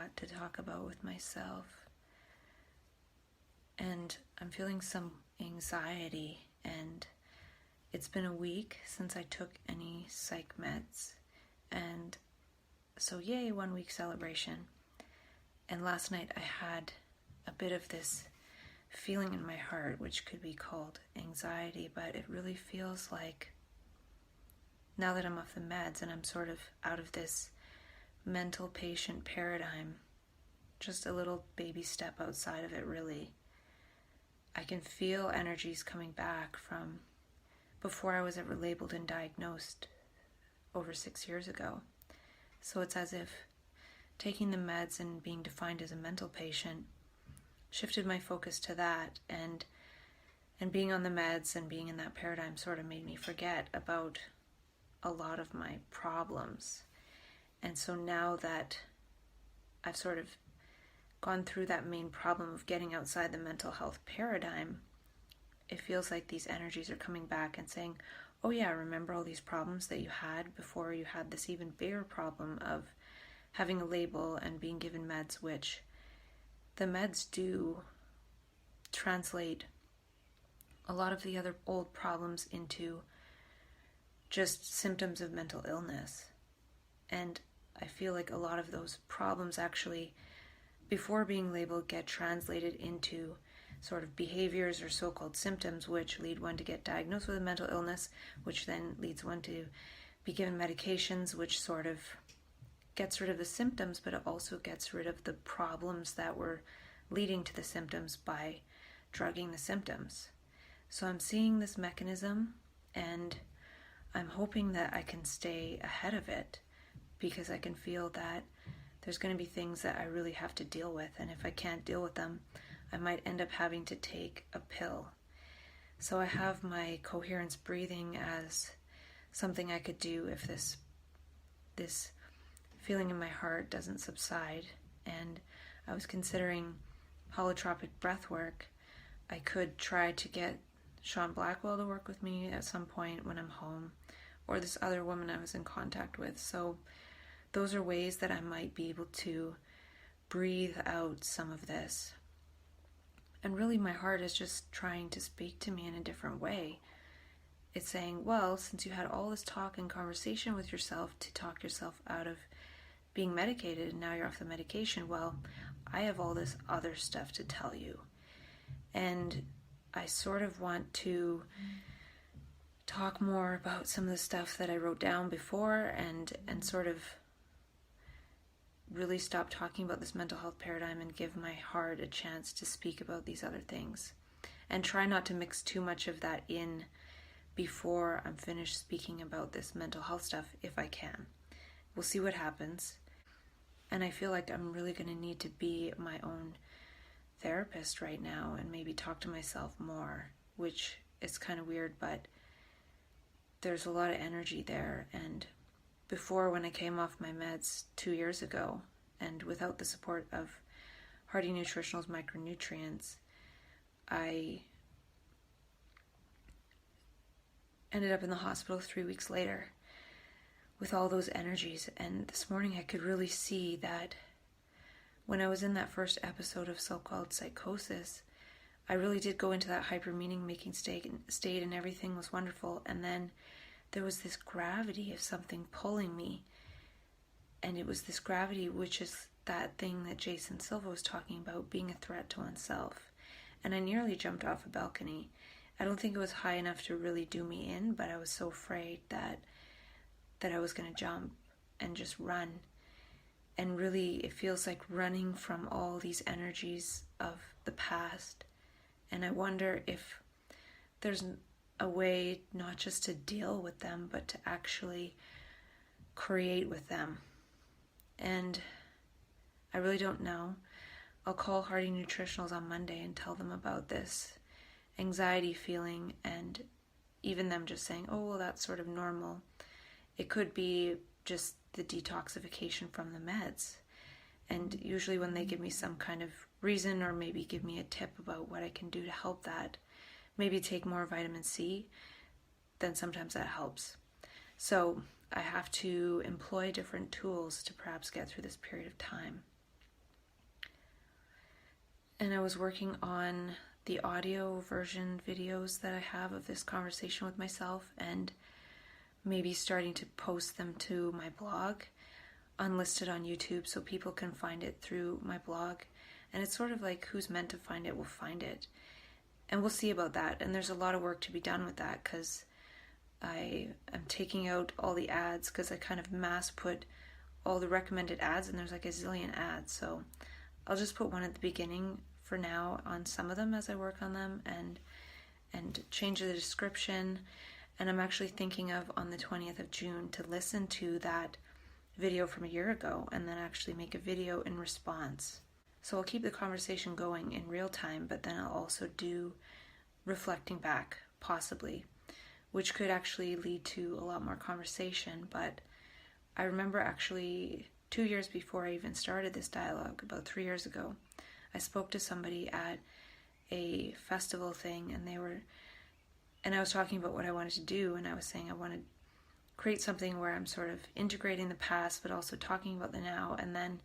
lot to talk about with myself. And I'm feeling some anxiety, and it's been a week since I took any psych meds. And so yay, 1 week celebration. And last night I had a bit of this feeling in my heart, which could be called anxiety, but it really feels like now that I'm off the meds and I'm sort of out of this mental patient paradigm, just a little baby step outside of it really, I can feel energies coming back from before I was ever labeled and diagnosed over 6 years ago. So it's as if taking the meds and being defined as a mental patient shifted my focus to that, and being on the meds and being in that paradigm sort of made me forget about a lot of my problems. And so now that I've sort of gone through that main problem of getting outside the mental health paradigm, it feels like these energies are coming back and saying, oh yeah, remember all these problems that you had before you had this even bigger problem of having a label and being given meds, which the meds do translate a lot of the other old problems into just symptoms of mental illness. And I feel like a lot of those problems actually, before being labeled, get translated into sort of behaviors or so-called symptoms, which lead one to get diagnosed with a mental illness, which then leads one to be given medications, which sort of gets rid of the symptoms, but it also gets rid of the problems that were leading to the symptoms by drugging the symptoms. So I'm seeing this mechanism, and I'm hoping that I can stay ahead of it, because I can feel that there's going to be things that I really have to deal with, and if I can't deal with them, I might end up having to take a pill. So I have my coherence breathing as something I could do if this feeling in my heart doesn't subside. And I was considering holotropic breath work. I could try to get Sean Blackwell to work with me at some point when I'm home, or this other woman I was in contact with. So those are ways that I might be able to breathe out some of this. And really my heart is just trying to speak to me in a different way. It's saying, well, since you had all this talk and conversation with yourself to talk yourself out of being medicated, and now you're off the medication, well, I have all this other stuff to tell you. And I sort of want to talk more about some of the stuff that I wrote down before, and sort of really stop talking about this mental health paradigm and give my heart a chance to speak about these other things, and try not to mix too much of that in before I'm finished speaking about this mental health stuff, if I can. We'll see what happens. And I feel like I'm really going to need to be my own therapist right now and maybe talk to myself more, which is kind of weird, but there's a lot of energy there. And before, when I came off my meds 2 years ago, and without the support of Hardy Nutritional's micronutrients, I ended up in the hospital 3 weeks later with all those energies. And this morning I could really see that when I was in that first episode of so-called psychosis, I really did go into that hyper meaning making state and everything was wonderful. And then there was this gravity of something pulling me. And it was this gravity, which is that thing that Jason Silva was talking about, being a threat to oneself. And I nearly jumped off a balcony. I don't think it was high enough to really do me in, but I was so afraid that I was going to jump and just run. And really, it feels like running from all these energies of the past. And I wonder if there's a way not just to deal with them, but to actually create with them. And I really don't know. I'll call Hardy Nutritionals on Monday and tell them about this anxiety feeling, and even them just saying, oh, well, that's sort of normal. It could be just the detoxification from the meds. And usually when they give me some kind of reason, or maybe give me a tip about what I can do to help that, maybe take more vitamin C, then sometimes that helps. So I have to employ different tools to perhaps get through this period of time. and I was working on the audio version videos that I have of this conversation with myself, and maybe starting to post them to my blog, unlisted on YouTube, so people can find it through my blog. And it's sort of like, who's meant to find it will find it. And we'll see about that. And there's a lot of work to be done with that, because I am taking out all the ads, because I kind of mass put all the recommended ads, and there's like a zillion ads. So I'll just put one at the beginning for now on some of them as I work on them, and change the description. And I'm actually thinking of, on the 20th of June, to listen to that video from a year ago and then actually make a video in response. So I'll keep the conversation going in real time, but then I'll also do reflecting back, possibly, which could actually lead to a lot more conversation. But I remember actually 2 years before I even started this dialogue, about 3 years ago, I spoke to somebody at a festival thing, and I was talking about what I wanted to do, and I was saying I want to create something where I'm sort of integrating the past but also talking about the now, and then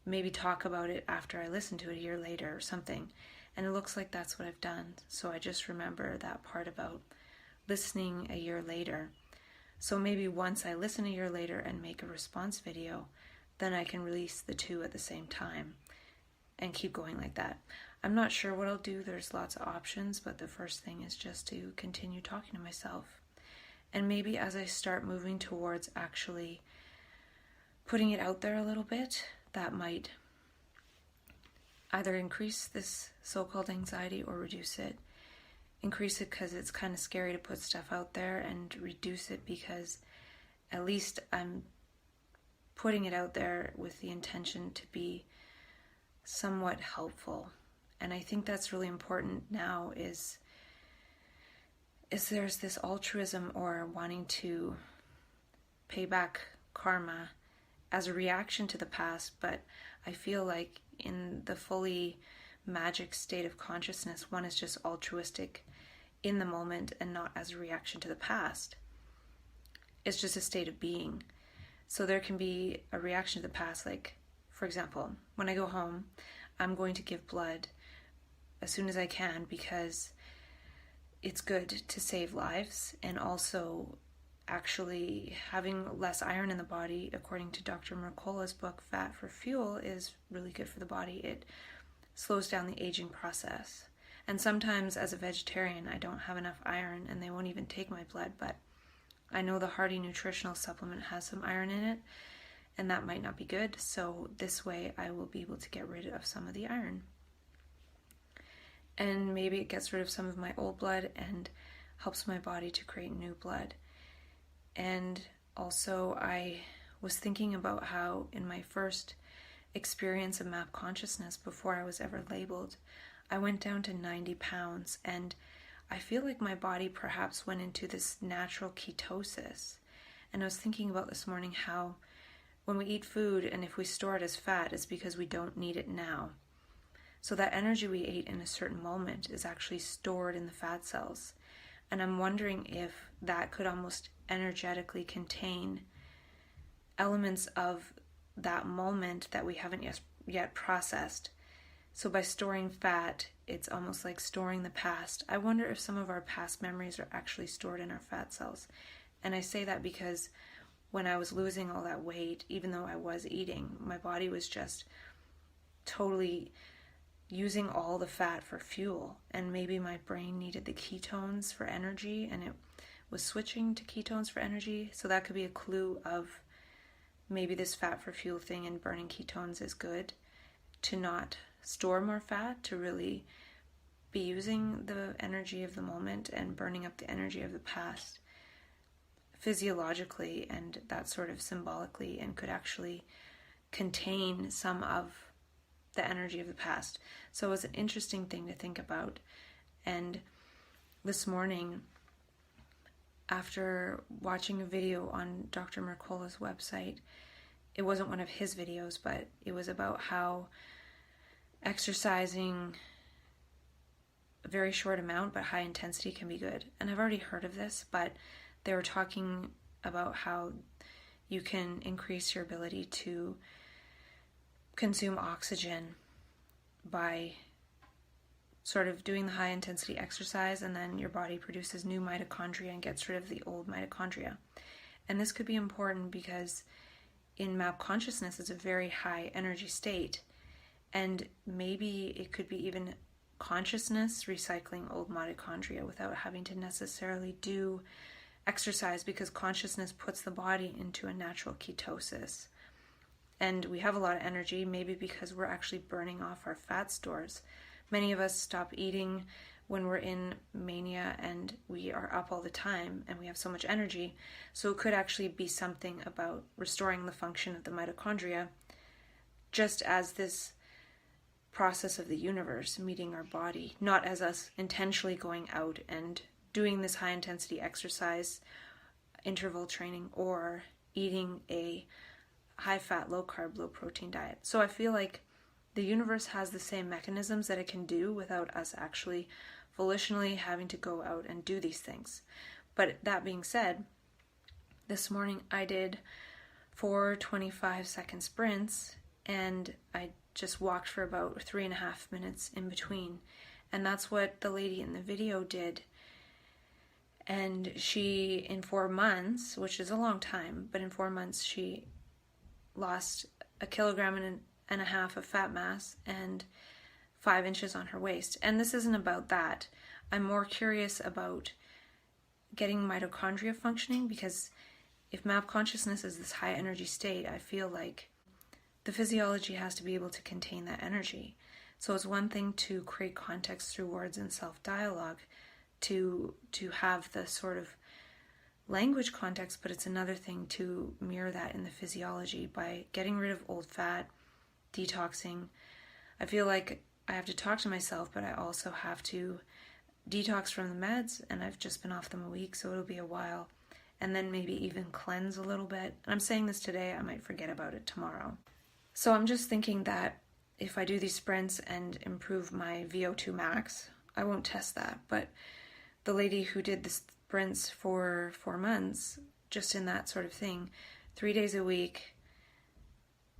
maybe talk about it after I listen to it a year later or something. And it looks like that's what I've done. So I just remember that part about listening a year later. So maybe once I listen a year later and make a response video, then I can release the two at the same time and keep going like that. I'm not sure what I'll do. There's lots of options, but the first thing is just to continue talking to myself. And maybe as I start moving towards actually putting it out there a little bit, that might either increase this so-called anxiety or reduce it. Increase it because it's kind of scary to put stuff out there, and reduce it because at least I'm putting it out there with the intention to be somewhat helpful. And I think that's really important now is there's this altruism, or wanting to pay back karma as a reaction to the past, but I feel like in the fully magic state of consciousness, one is just altruistic in the moment and not as a reaction to the past. It's just a state of being. So there can be a reaction to the past, like, for example, when I go home, I'm going to give blood as soon as I can, because it's good to save lives, and also actually having less iron in the body, according to Dr. Mercola's book, Fat for Fuel, is really good for the body. It slows down the aging process. And sometimes as a vegetarian, I don't have enough iron and they won't even take my blood, but I know the Hearty nutritional supplement has some iron in it, and that might not be good. So this way I will be able to get rid of some of the iron. And maybe it gets rid of some of my old blood and helps my body to create new blood. And also I was thinking about how in my first experience of map consciousness, before I was ever labeled, I went down to 90 pounds, and I feel like my body perhaps went into this natural ketosis. And I was thinking about this morning how when we eat food, and if we store it as fat, it's because we don't need it now. So that energy we ate in a certain moment is actually stored in the fat cells. And I'm wondering if that could almost energetically contain elements of that moment that we haven't yet processed. So by storing fat, it's almost like storing the past. I wonder if some of our past memories are actually stored in our fat cells. And I say that because when I was losing all that weight, even though I was eating, my body was just totally using all the fat for fuel. And maybe my brain needed the ketones for energy, and it was switching to ketones for energy. So that could be a clue of maybe this fat for fuel thing, and burning ketones is good to not store more fat, to really be using the energy of the moment and burning up the energy of the past physiologically, and that sort of symbolically, and could actually contain some of the energy of the past. So it was an interesting thing to think about. And this morning, after watching a video on Dr. Mercola's website, it wasn't one of his videos, but it was about how exercising a very short amount but high intensity can be good. And I've already heard of this, but they were talking about how you can increase your ability to consume oxygen by sort of doing the high intensity exercise, and then your body produces new mitochondria and gets rid of the old mitochondria. And this could be important because in map consciousness, it's a very high energy state. And maybe it could be even consciousness recycling old mitochondria without having to necessarily do exercise, because consciousness puts the body into a natural ketosis. And we have a lot of energy, maybe because we're actually burning off our fat stores. Many of us stop eating when we're in mania and we are up all the time and we have so much energy. So it could actually be something about restoring the function of the mitochondria, just as this process of the universe meeting our body, not as us intentionally going out and doing this high intensity exercise, interval training, or eating a high fat, low carb, low protein diet. So I feel like the universe has the same mechanisms that it can do without us actually volitionally having to go out and do these things. But that being said, this morning I did 4 25-second sprints, and I just walked for about 3.5 minutes in between. And that's what the lady in the video did. And she, in 4 months, which is a long time, but in 4 months she lost 1.5 kilograms of fat mass and 5 inches on her waist. And this isn't about that. I'm more curious about getting mitochondria functioning, because if map consciousness is this high energy state, I feel like the physiology has to be able to contain that energy. So it's one thing to create context through words and self-dialogue, to have the sort of language context, but it's another thing to mirror that in the physiology by getting rid of old fat, detoxing. I feel like I have to talk to myself, but I also have to detox from the meds, and I've just been off them a week, so it'll be a while, and then maybe even cleanse a little bit. And I'm saying this today, I might forget about it tomorrow. So I'm just thinking that if I do these sprints and improve my VO2 max, I won't test that, but the lady who did the sprints for 4 months, just in that sort of thing, 3 days a week,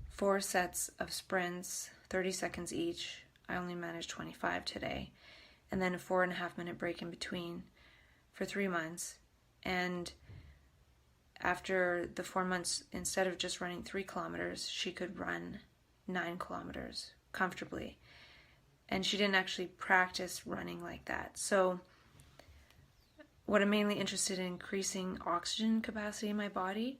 4 sets of sprints, 30 seconds each. I only managed 25 today. And then a 4.5 minute break in between for 3 months. And after the 4 months, instead of just running 3 kilometers, she could run 9 kilometers comfortably. And she didn't actually practice running like that. So what I'm mainly interested in, increasing oxygen capacity in my body,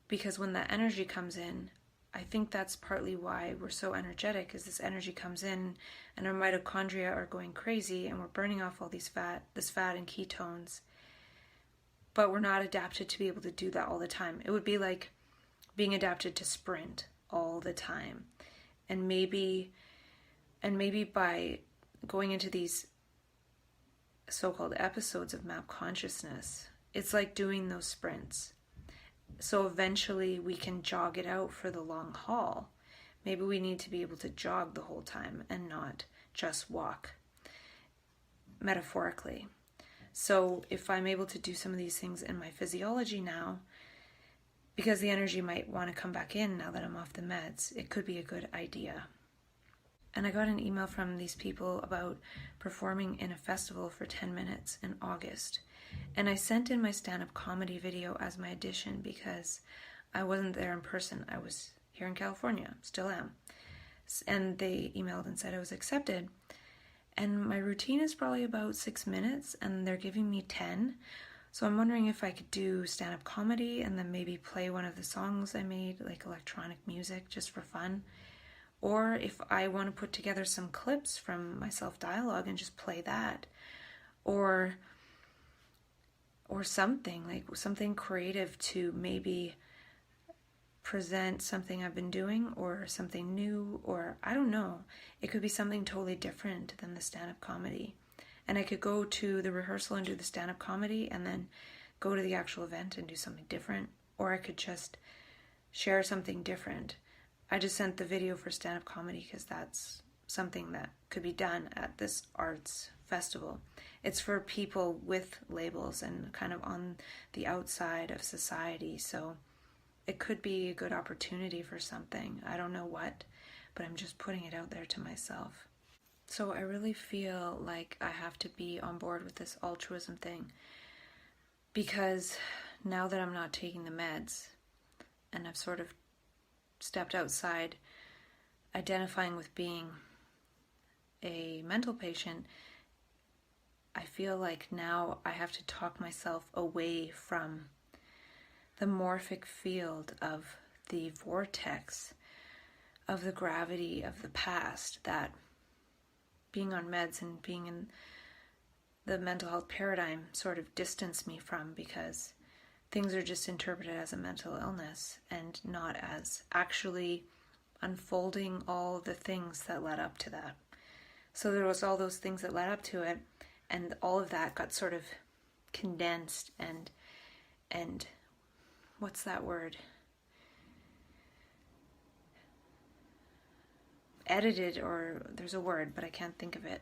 because when that energy comes in, I think that's partly why we're so energetic, is this energy comes in and our mitochondria are going crazy and we're burning off all this fat and ketones, but we're not adapted to be able to do that all the time. It would be like being adapted to sprint all the time. And maybe by going into these so-called episodes of map consciousness, it's like doing those sprints. So eventually we can jog it out for the long haul. Maybe we need to be able to jog the whole time and not just walk, metaphorically. So if I'm able to do some of these things in my physiology now, because the energy might want to come back in now that I'm off the meds, it could be a good idea. And I got an email from these people about performing in a festival for 10 minutes in August. And I sent in my stand-up comedy video as my audition because I wasn't there in person. I was here in California, still am. And they emailed and said I was accepted. And my routine is probably about 6 minutes, and they're giving me 10. So I'm wondering if I could do stand-up comedy and then maybe play one of the songs I made, like electronic music, just for fun. Or if I want to put together some clips from my self-dialogue and just play that. Or something, like something creative to maybe present something I've been doing, or something new, or I don't know. It could be something totally different than the stand-up comedy. And I could go to the rehearsal and do the stand-up comedy and then go to the actual event and do something different. Or I could just share something different. I just sent the video for stand-up comedy because that's something that could be done at this arts festival. It's for people with labels and kind of on the outside of society, so it could be a good opportunity for something. I don't know what, but I'm just putting it out there to myself. So I really feel like I have to be on board with this altruism thing, because now that I'm not taking the meds and I've sort of stepped outside identifying with being a mental patient, I feel like now I have to talk myself away from the morphic field of the vortex of the gravity of the past that being on meds and being in the mental health paradigm sort of distanced me from, because things are just interpreted as a mental illness and not as actually unfolding all the things that led up to that. So there was all those things that led up to it, and all of that got sort of condensed and what's that word? Edited, or there's a word, but I can't think of it,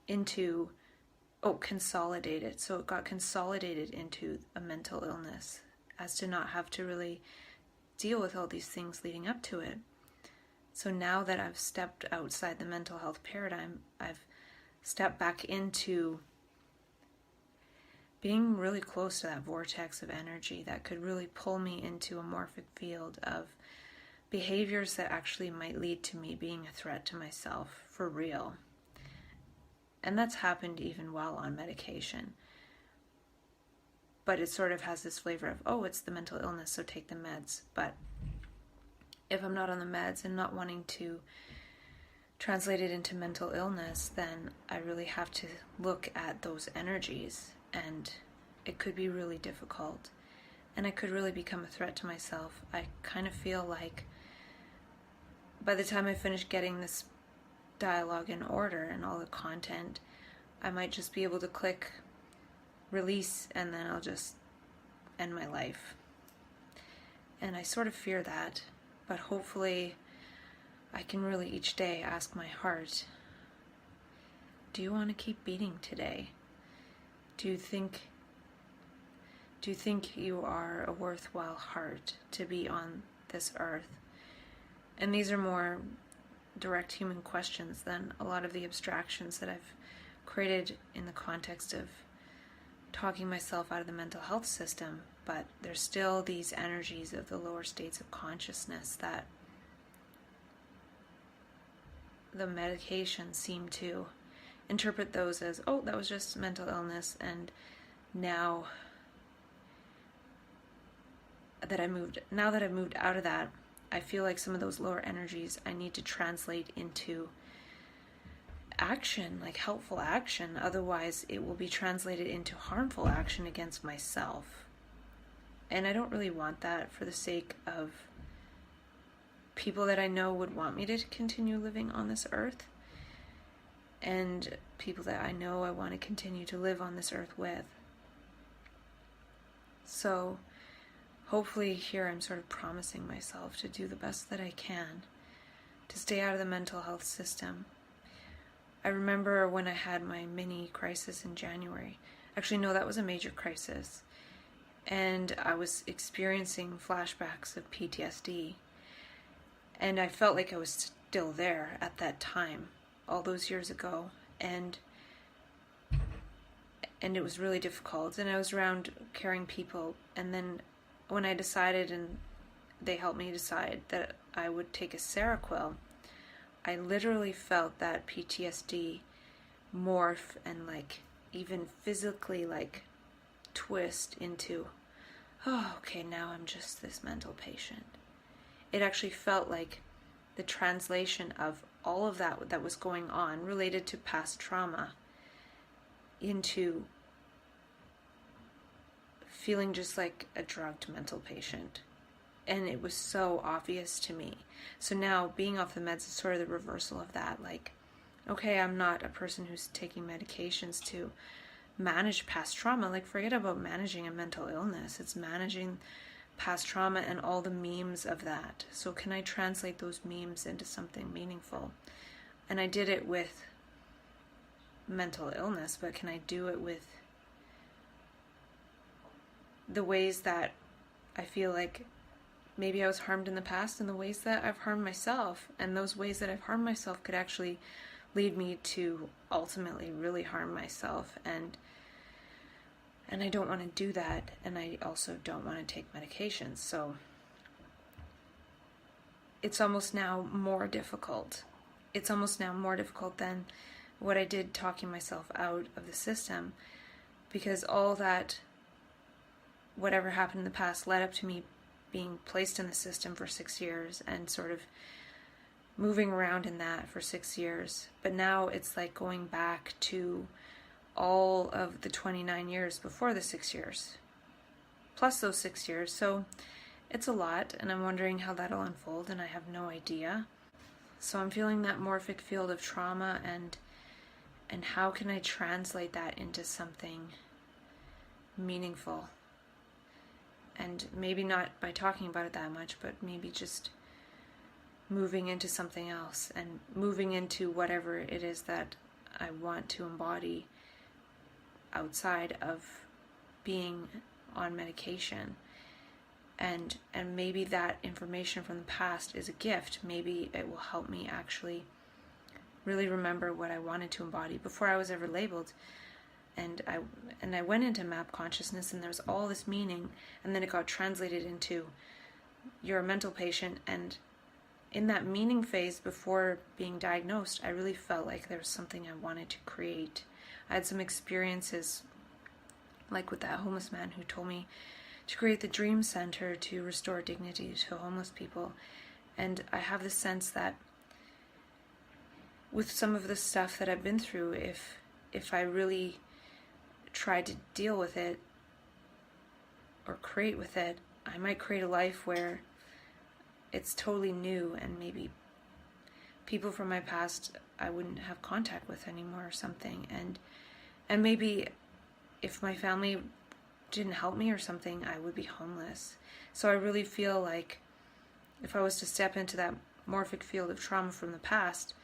into, consolidated. So it got consolidated into a mental illness, as to not have to really deal with all these things leading up to it. So now that I've stepped outside the mental health paradigm, I've stepped back into being really close to that vortex of energy that could really pull me into a morphic field of behaviors that actually might lead to me being a threat to myself for real. And that's happened even while on medication. But it sort of has this flavor of, it's the mental illness, so take the meds. But if I'm not on the meds and not wanting to translate it into mental illness, then I really have to look at those energies, and it could be really difficult. And I could really become a threat to myself. I kind of feel like by the time I finish getting this dialogue in order and all the content, I might just be able to click release and then I'll just end my life. And I sort of fear that, but hopefully I can really each day ask my heart, do you want to keep beating today? Do you think you are a worthwhile heart to be on this earth? And these are more direct human questions than a lot of the abstractions that I've created in the context of talking myself out of the mental health system. But there's still these energies of the lower states of consciousness that the medications seem to interpret those as, that was just mental illness, and now that I've moved out of that, I feel like some of those lower energies I need to translate into action, like helpful action. Otherwise, it will be translated into harmful action against myself. And I don't really want that, for the sake of people that I know would want me to continue living on this earth, and people that I know I want to continue to live on this earth with. So hopefully here I'm sort of promising myself to do the best that I can to stay out of the mental health system. I remember when I had my mini crisis in January. Actually, no, that was a major crisis. And I was experiencing flashbacks of PTSD. And I felt like I was still there at that time, all those years ago. And it was really difficult. And I was around caring people. And then when I decided, and they helped me decide, that I would take a Seroquel, I literally felt that PTSD morph and even physically twist into, okay, now I'm just this mental patient. It actually felt like the translation of all of that was going on related to past trauma into feeling just like a drugged mental patient. And it was so obvious to me. So now being off the meds is sort of the reversal of that. Okay, I'm not a person who's taking medications to manage past trauma. Forget about managing a mental illness. It's managing past trauma and all the memes of that. So can I translate those memes into something meaningful? And I did it with mental illness, but can I do it with the ways that I feel like maybe I was harmed in the past, and the ways that I've harmed myself, and those ways that I've harmed myself could actually lead me to ultimately really harm myself, and I don't want to do that, and I also don't want to take medications. So it's almost now more difficult. It's almost now more difficult than what I did talking myself out of the system, because all that, whatever happened in the past, led up to me being placed in the system for 6 years and sort of moving around in that for 6 years. But now it's like going back to all of the 29 years before the 6 years, plus those 6 years. So it's a lot, and I'm wondering how that'll unfold, and I have no idea. So I'm feeling that morphic field of trauma, and how can I translate that into something meaningful? And maybe not by talking about it that much, but maybe just moving into something else, and moving into whatever it is that I want to embody outside of being on medication. And maybe that information from the past is a gift. Maybe it will help me actually really remember what I wanted to embody before I was ever labeled. And I went into map consciousness, and there was all this meaning, and then it got translated into, you're a mental patient. And in that meaning phase before being diagnosed, I really felt like there was something I wanted to create. I had some experiences, like with that homeless man who told me to create the dream center to restore dignity to homeless people. And I have the sense that with some of the stuff that I've been through, if I really try to deal with it or create with it, I might create a life where it's totally new, and maybe people from my past I wouldn't have contact with anymore or something. And maybe if my family didn't help me or something, I would be homeless. So I really feel like if I was to step into that morphic field of trauma from the past,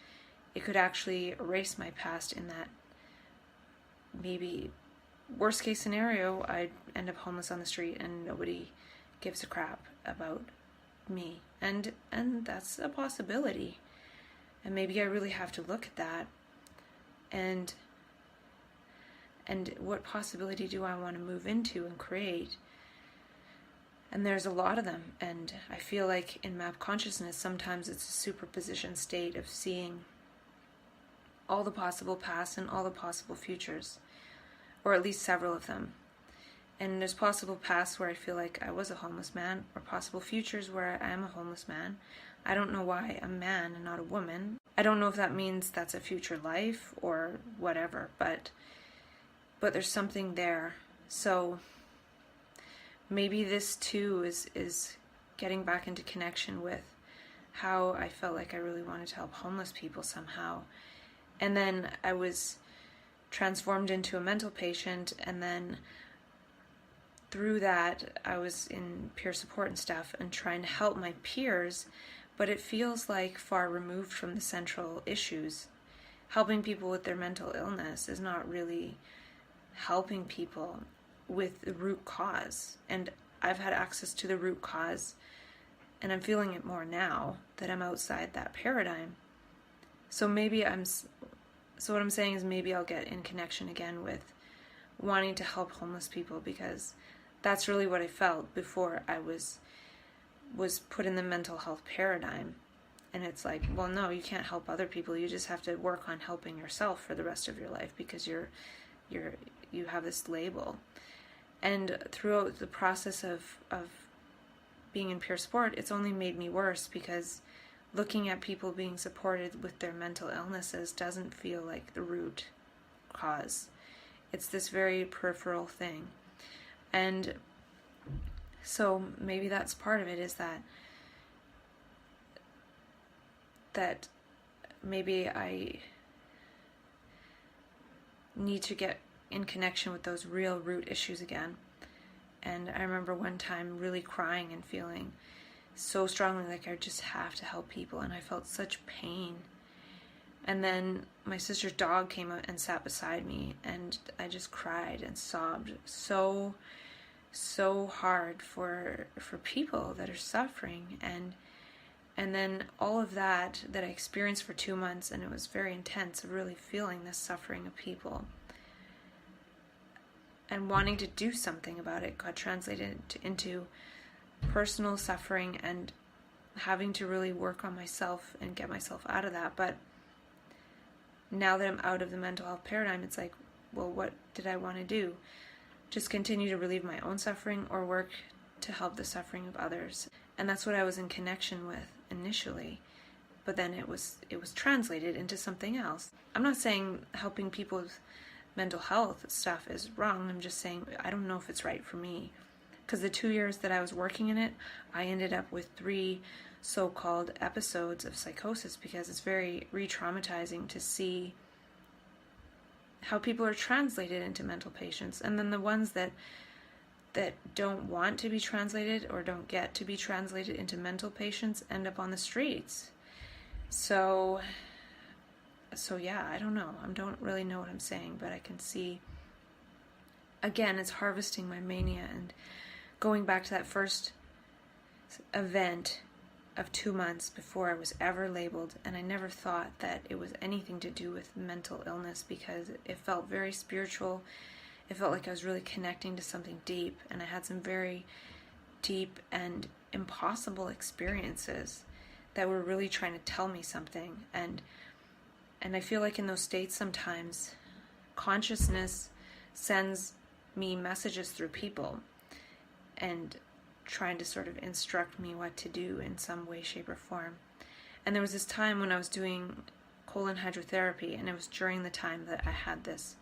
it could actually erase my past, in that maybe worst case scenario, I'd end up homeless on the street and nobody gives a crap about me. And that's a possibility. And maybe I really have to look at that, and what possibility do I want to move into and create? And there's a lot of them. And I feel like in map consciousness, sometimes it's a superposition state of seeing all the possible pasts and all the possible futures, or at least several of them. And there's possible pasts where I feel like I was a homeless man, or possible futures where I am a homeless man. I don't know why I'm a man and not a woman. I don't know if that means that's a future life or whatever, but there's something there. So maybe this too is getting back into connection with how I felt like I really wanted to help homeless people somehow. And then I was transformed into a mental patient, and then through that I was in peer support and stuff and trying to help my peers, but it feels like far removed from the central issues. Helping people with their mental illness is not really helping people with the root cause. And I've had access to the root cause, and I'm feeling it more now that I'm outside that paradigm. So what I'm saying is maybe I'll get in connection again with wanting to help homeless people, because that's really what I felt before I was put in the mental health paradigm. And it's like, well, no, you can't help other people. You just have to work on helping yourself for the rest of your life, because you have this label. And throughout the process of being in peer support, it's only made me worse, because looking at people being supported with their mental illnesses doesn't feel like the root cause. It's this very peripheral thing. And so maybe that's part of it, is that maybe I need to get in connection with those real root issues again. And I remember one time really crying and feeling so strongly like I just have to help people, and I felt such pain. And then my sister's dog came out and sat beside me, and I just cried and sobbed so hard for people that are suffering. And then all of that I experienced for 2 months, and it was very intense, of really feeling this suffering of people and wanting to do something about it, got translated into personal suffering and having to really work on myself and get myself out of that. But now that I'm out of the mental health paradigm, it's like, well, what did I want to do? Just continue to relieve my own suffering or work to help the suffering of others? And that's what I was in connection with initially. But then it was translated into something else. I'm not saying helping people with mental health stuff is wrong. I'm just saying I don't know if it's right for me. Because the 2 years that I was working in it, I ended up with 3 so-called episodes of psychosis, because it's very re-traumatizing to see how people are translated into mental patients. And then the ones that don't want to be translated or don't get to be translated into mental patients end up on the streets. So yeah, I don't know. I don't really know what I'm saying, but I can see, again, it's harvesting my mania and going back to that first event of 2 months before I was ever labeled, and I never thought that it was anything to do with mental illness, because it felt very spiritual. It felt like I was really connecting to something deep, and I had some very deep and impossible experiences that were really trying to tell me something. And I feel like in those states sometimes consciousness sends me messages through people and trying to sort of instruct me what to do in some way, shape, or form. And there was this time when I was doing colon hydrotherapy, and it was during the time that I had this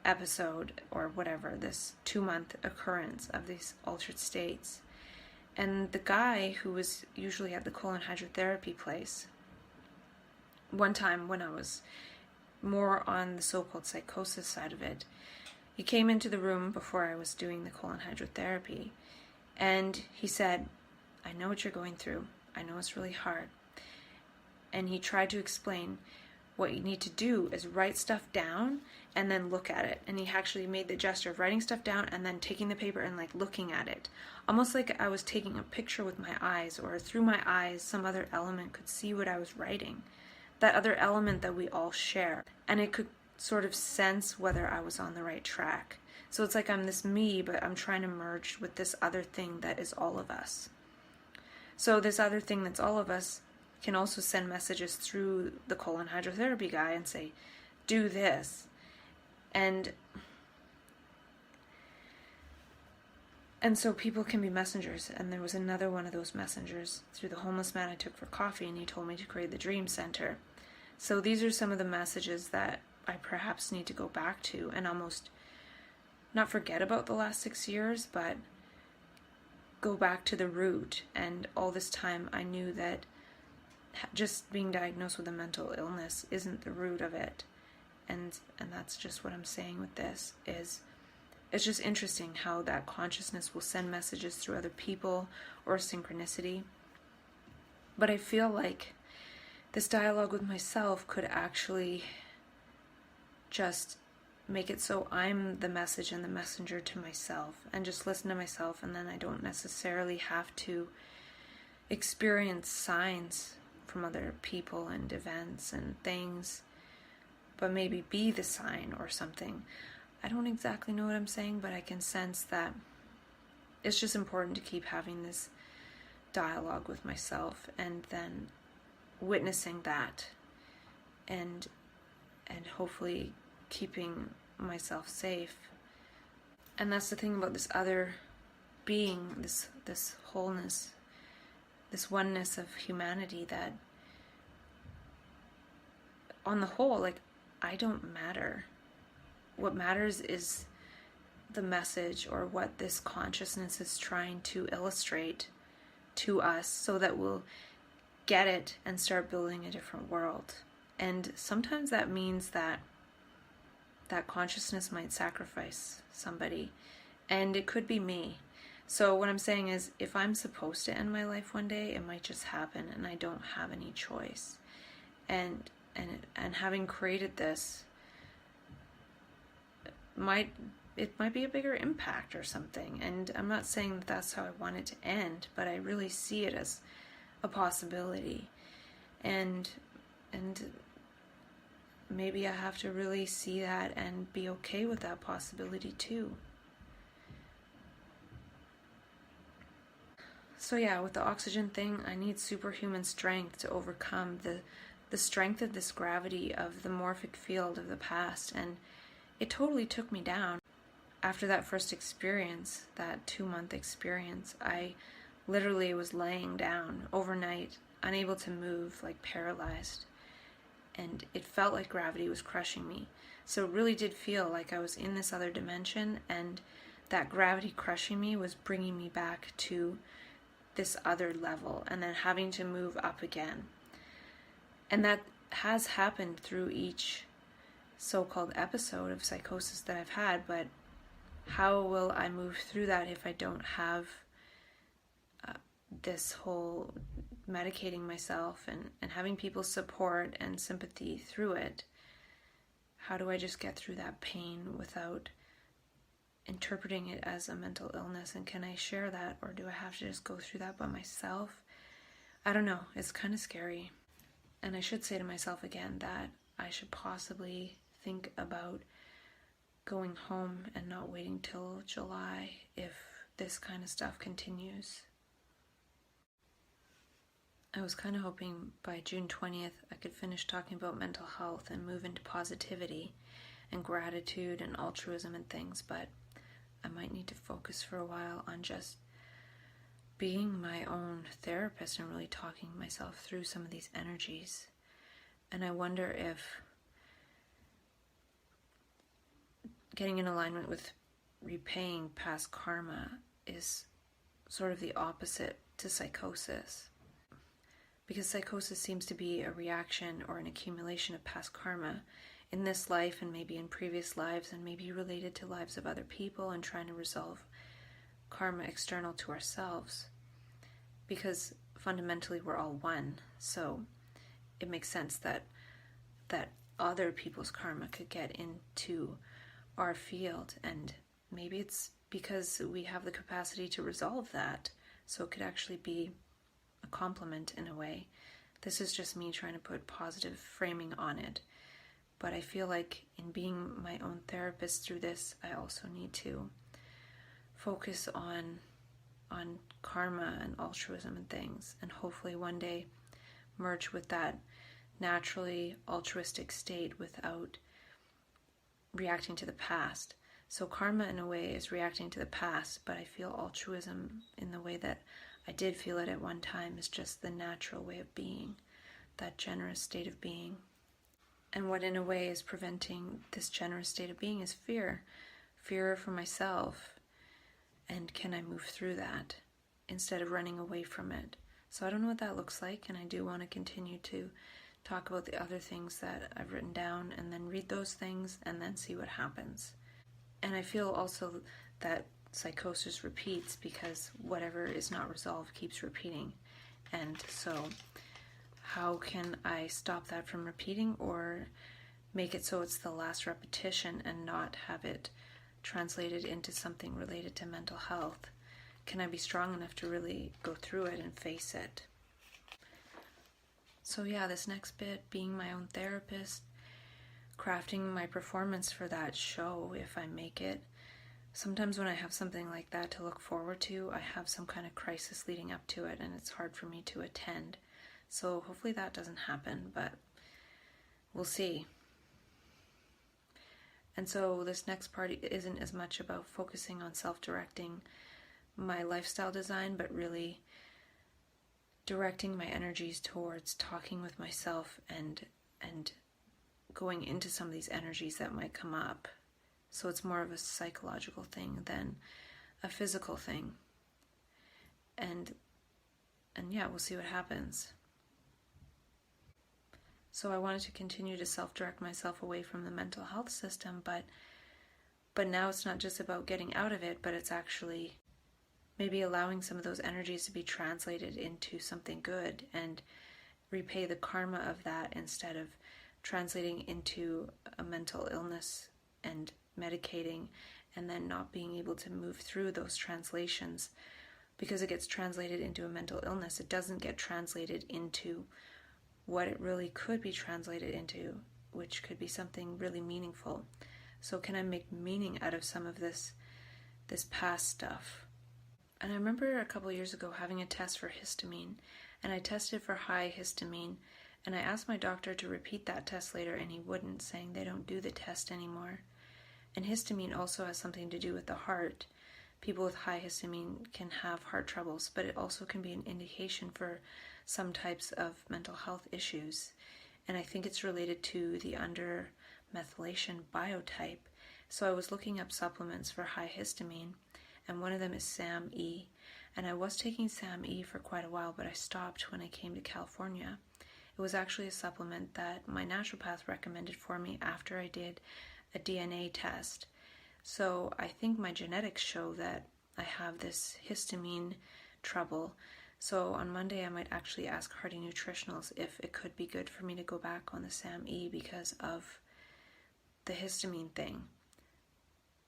episode, or whatever, this 2-month occurrence of these altered states. And the guy who was usually at the colon hydrotherapy place, one time when I was more on the so-called psychosis side of it, he came into the room before I was doing the colon hydrotherapy, and he said, "I know what you're going through. I know it's really hard." And he tried to explain what you need to do is write stuff down and then look at it. And he actually made the gesture of writing stuff down and then taking the paper and like looking at it. Almost like I was taking a picture with my eyes, or through my eyes some other element could see what I was writing. That other element that we all share. And it could sort of sense whether I was on the right track. So it's like I'm this me, but I'm trying to merge with this other thing that is all of us. So this other thing that's all of us can also send messages through the colon hydrotherapy guy and say, do this. And so people can be messengers. And there was another one of those messengers through the homeless man I took for coffee, and he told me to create the Dream Center. So these are some of the messages that I perhaps need to go back to and almost not forget about the last 6 years, but go back to the root. And all this time I knew that just being diagnosed with a mental illness isn't the root of it. And that's just what I'm saying with this, is it's just interesting how that consciousness will send messages through other people or synchronicity. But I feel like this dialogue with myself could actually just make it so I'm the message and the messenger to myself, and just listen to myself, and then I don't necessarily have to experience signs from other people and events and things, but maybe be the sign or something. I don't exactly know what I'm saying, but I can sense that it's just important to keep having this dialogue with myself, and then witnessing that, and hopefully keeping myself safe. And that's the thing about this other being, this wholeness, this oneness of humanity, that on the whole, like, I don't matter. What matters is the message, or what this consciousness is trying to illustrate to us, so that we'll get it and start building a different world. And sometimes that means that consciousness might sacrifice somebody, and it could be me. So what I'm saying is, if I'm supposed to end my life one day, it might just happen, and I don't have any choice. And having created this, it might be a bigger impact or something. And I'm not saying that that's how I want it to end, but I really see it as a possibility. And maybe I have to really see that and be okay with that possibility too. So yeah, with the oxygen thing, I need superhuman strength to overcome the strength of this gravity of the morphic field of the past, and it totally took me down. After that first experience, that 2-month experience, I literally was laying down overnight, unable to move, like paralyzed. And it felt like gravity was crushing me. So it really did feel like I was in this other dimension, and that gravity crushing me was bringing me back to this other level, and then having to move up again. And that has happened through each so-called episode of psychosis that I've had, but how will I move through that if I don't have this whole medicating myself and having people's support and sympathy through it? How do I just get through that pain without interpreting it as a mental illness? And can I share that, or do I have to just go through that by myself? I don't know. It's kind of scary. And I should say to myself again that I should possibly think about going home and not waiting till July if this kind of stuff continues. I was kind of hoping by June 20th I could finish talking about mental health and move into positivity and gratitude and altruism and things, but I might need to focus for a while on just being my own therapist and really talking myself through some of these energies. And I wonder if getting in alignment with repaying past karma is sort of the opposite to psychosis. Because psychosis seems to be a reaction or an accumulation of past karma in this life and maybe in previous lives, and maybe related to lives of other people, and trying to resolve karma external to ourselves. Because fundamentally we're all one, so it makes sense that other people's karma could get into our field, and maybe it's because we have the capacity to resolve that, so it could actually be a compliment in a way. This is just me trying to put positive framing on it, but I feel like in being my own therapist through this, I also need to focus on karma and altruism and things, and hopefully one day merge with that naturally altruistic state without reacting to the past. So karma in a way is reacting to the past, but I feel altruism in the way that I did feel it at one time is just the natural way of being, that generous state of being. And what in a way is preventing this generous state of being is fear. Fear for myself. And can I move through that instead of running away from it? So I don't know what that looks like, and I do want to continue to talk about the other things that I've written down, and then read those things and then see what happens. And I feel also that psychosis repeats because whatever is not resolved keeps repeating. And so how can I stop that from repeating, or make it so it's the last repetition and not have it translated into something related to mental health? Can I be strong enough to really go through it and face it? So yeah, this next bit, being my own therapist, crafting my performance for that show if I make it. Sometimes when I have something like that to look forward to, I have some kind of crisis leading up to it, and it's hard for me to attend. So hopefully that doesn't happen, but we'll see. And so this next part isn't as much about focusing on self-directing my lifestyle design, but really directing my energies towards talking with myself and going into some of these energies that might come up. So it's more of a psychological thing than a physical thing. And yeah, we'll see what happens. So I wanted to continue to self-direct myself away from the mental health system, but now it's not just about getting out of it, but it's actually maybe allowing some of those energies to be translated into something good and repay the karma of that instead of translating into a mental illness and medicating and then not being able to move through those translations because it gets translated into a mental illness, it doesn't get translated into what it really could be translated into, which could be something really meaningful. So can I make meaning out of some of this past stuff? And I remember a couple years ago having a test for histamine, and I tested for high histamine, and I asked my doctor to repeat that test later, and he wouldn't, saying they don't do the test anymore. And histamine also has something to do with the heart. People with high histamine can have heart troubles, but it also can be an indication for some types of mental health issues. And I think it's related to the undermethylation biotype. So I was looking up supplements for high histamine, and one of them is SAM-E. And I was taking SAM-E for quite a while, but I stopped when I came to California. It was actually a supplement that my naturopath recommended for me after I did a DNA test. So I think my genetics show that I have this histamine trouble. So on Monday I might actually ask Hardy Nutritionals if it could be good for me to go back on the SAM-E because of the histamine thing.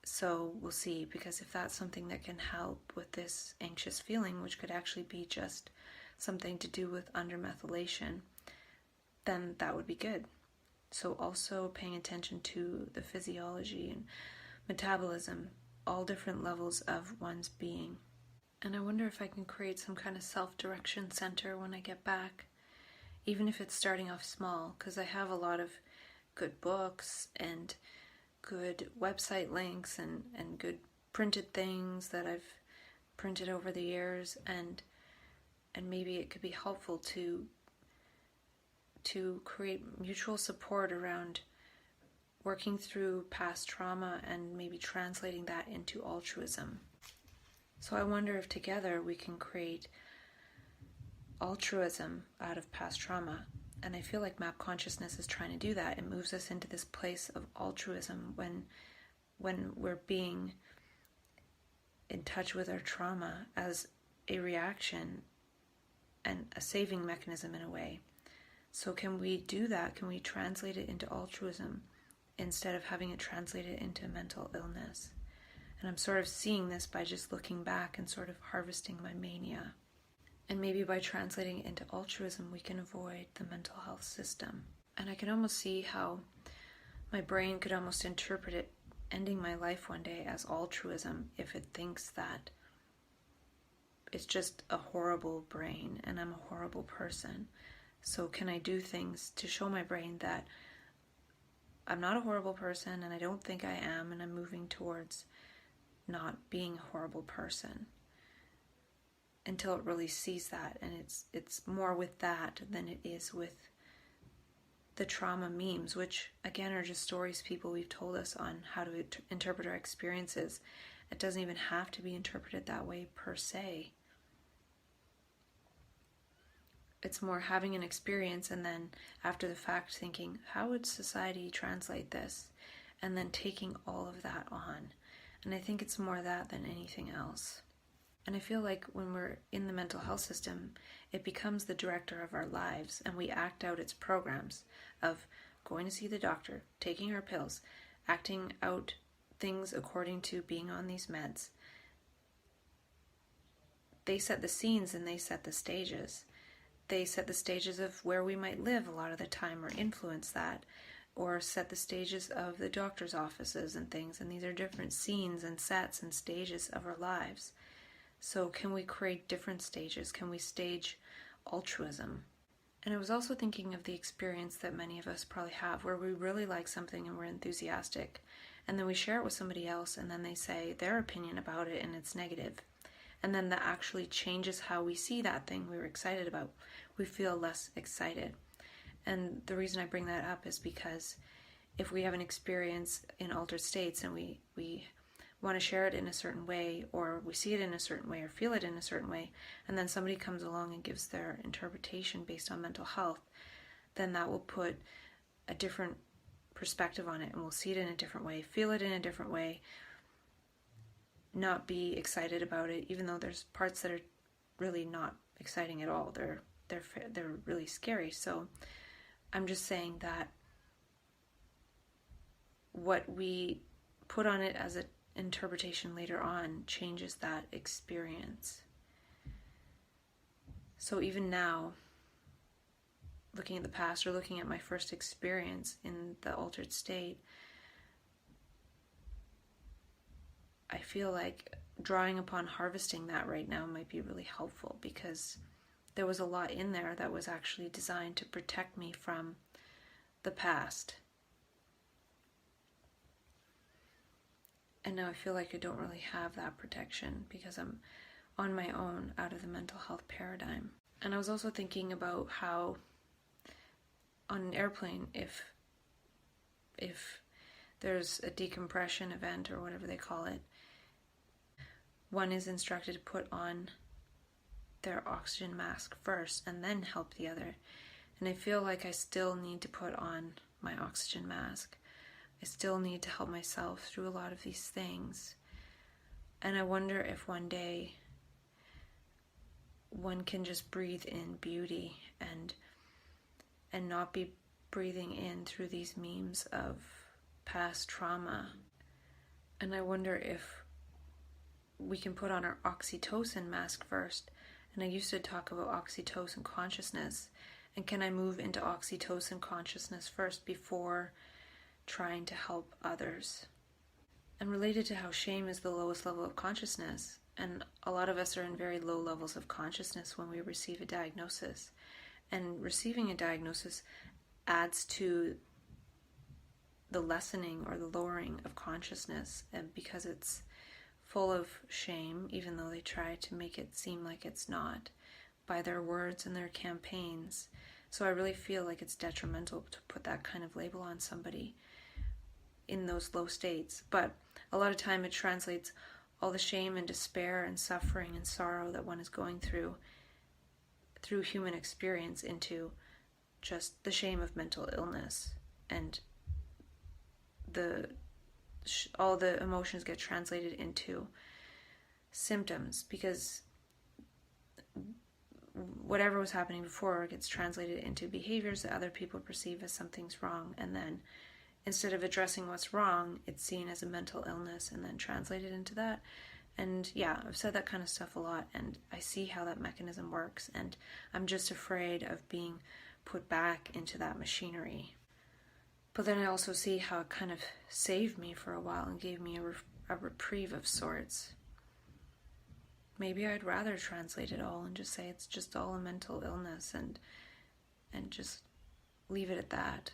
So we'll see, because if that's something that can help with this anxious feeling, which could actually be just something to do with undermethylation, then that would be good. So also paying attention to the physiology and metabolism, all different levels of one's being. And I wonder if I can create some kind of self-direction center when I get back, even if it's starting off small, because I have a lot of good books and good website links and good printed things that I've printed over the years, and maybe it could be helpful to create mutual support around working through past trauma and maybe translating that into altruism. So I wonder if together we can create altruism out of past trauma. And I feel like map consciousness is trying to do that. It moves us into this place of altruism when we're being in touch with our trauma as a reaction and a saving mechanism in a way. So can we do that? Can we translate it into altruism instead of having it translated into mental illness? And I'm sort of seeing this by just looking back and sort of harvesting my mania. And maybe by translating it into altruism, we can avoid the mental health system. And I can almost see how my brain could almost interpret it ending my life one day as altruism if it thinks that it's just a horrible brain and I'm a horrible person. So can I do things to show my brain that I'm not a horrible person and I don't think I am, and I'm moving towards not being a horrible person until it really sees that, and it's more with that than it is with the trauma memes, which again are just stories we've told us on how to interpret our experiences. It doesn't even have to be interpreted that way per se. It's more having an experience and then after the fact thinking, how would society translate this? And then taking all of that on. And I think it's more that than anything else. And I feel like when we're in the mental health system, it becomes the director of our lives, and we act out its programs of going to see the doctor, taking our pills, acting out things according to being on these meds. They set the scenes and they set the stages. They set the stages of where we might live a lot of the time, or influence that, or set the stages of the doctor's offices and things. And these are different scenes and sets and stages of our lives. So can we create different stages? Can we stage altruism? And I was also thinking of the experience that many of us probably have where we really like something and we're enthusiastic, and then we share it with somebody else and then they say their opinion about it and it's negative. And then that actually changes how we see that thing we were excited about. We feel less excited. And the reason I bring that up is because if we have an experience in altered states and we want to share it in a certain way, or we see it in a certain way or feel it in a certain way, and then somebody comes along and gives their interpretation based on mental health, then that will put a different perspective on it, and we'll see it in a different way, feel it in a different way, not be excited about it, even though there's parts that are really not exciting at all. They're really scary. So I'm just saying that what we put on it as an interpretation later on changes that experience. So even now, looking at the past or looking at my first experience in the altered state, I feel like drawing upon harvesting that right now might be really helpful, because there was a lot in there that was actually designed to protect me from the past. And now I feel like I don't really have that protection because I'm on my own out of the mental health paradigm. And I was also thinking about how on an airplane, if there's a decompression event or whatever they call it, one is instructed to put on their oxygen mask first and then help the other. And I feel like I still need to put on my oxygen mask. I still need to help myself through a lot of these things. And I wonder if one day one can just breathe in beauty and not be breathing in through these memes of past trauma. And I wonder if we can put on our oxytocin mask first. And I used to talk about oxytocin consciousness. And can I move into oxytocin consciousness first before trying to help others? And related to how shame is the lowest level of consciousness, and a lot of us are in very low levels of consciousness when we receive a diagnosis. And receiving a diagnosis adds to the lessening or the lowering of consciousness, and because it's full of shame, even though they try to make it seem like it's not by their words and their campaigns. So I really feel like it's detrimental to put that kind of label on somebody in those low states. But a lot of time it translates all the shame and despair and suffering and sorrow that one is going through human experience into just the shame of mental illness, and all the emotions get translated into symptoms, because whatever was happening before gets translated into behaviors that other people perceive as something's wrong, and then instead of addressing what's wrong, it's seen as a mental illness and then translated into that. And yeah, I've said that kind of stuff a lot, and I see how that mechanism works, and I'm just afraid of being put back into that machinery. But then I also see how it kind of saved me for a while and gave me a reprieve of sorts. Maybe I'd rather translate it all and just say it's just all a mental illness and just leave it at that.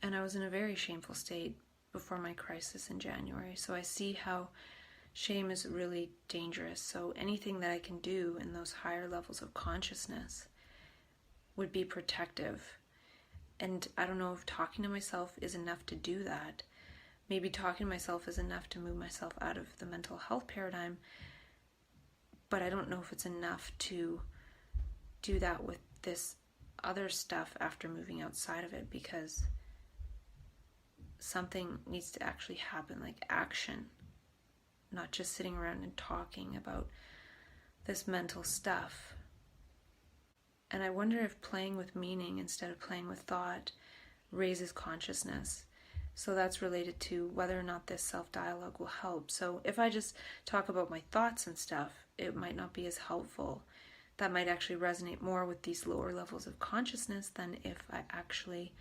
And I was in a very shameful state before my crisis in January, so I see how shame is really dangerous. So anything that I can do in those higher levels of consciousness would be protective. And I don't know if talking to myself is enough to do that. Maybe talking to myself is enough to move myself out of the mental health paradigm, but I don't know if it's enough to do that with this other stuff after moving outside of it, because something needs to actually happen, like action, not just sitting around and talking about this mental stuff. And I wonder if playing with meaning instead of playing with thought raises consciousness. So that's related to whether or not this self-dialogue will help. So if I just talk about my thoughts and stuff, it might not be as helpful. That might actually resonate more with these lower levels of consciousness than if I actually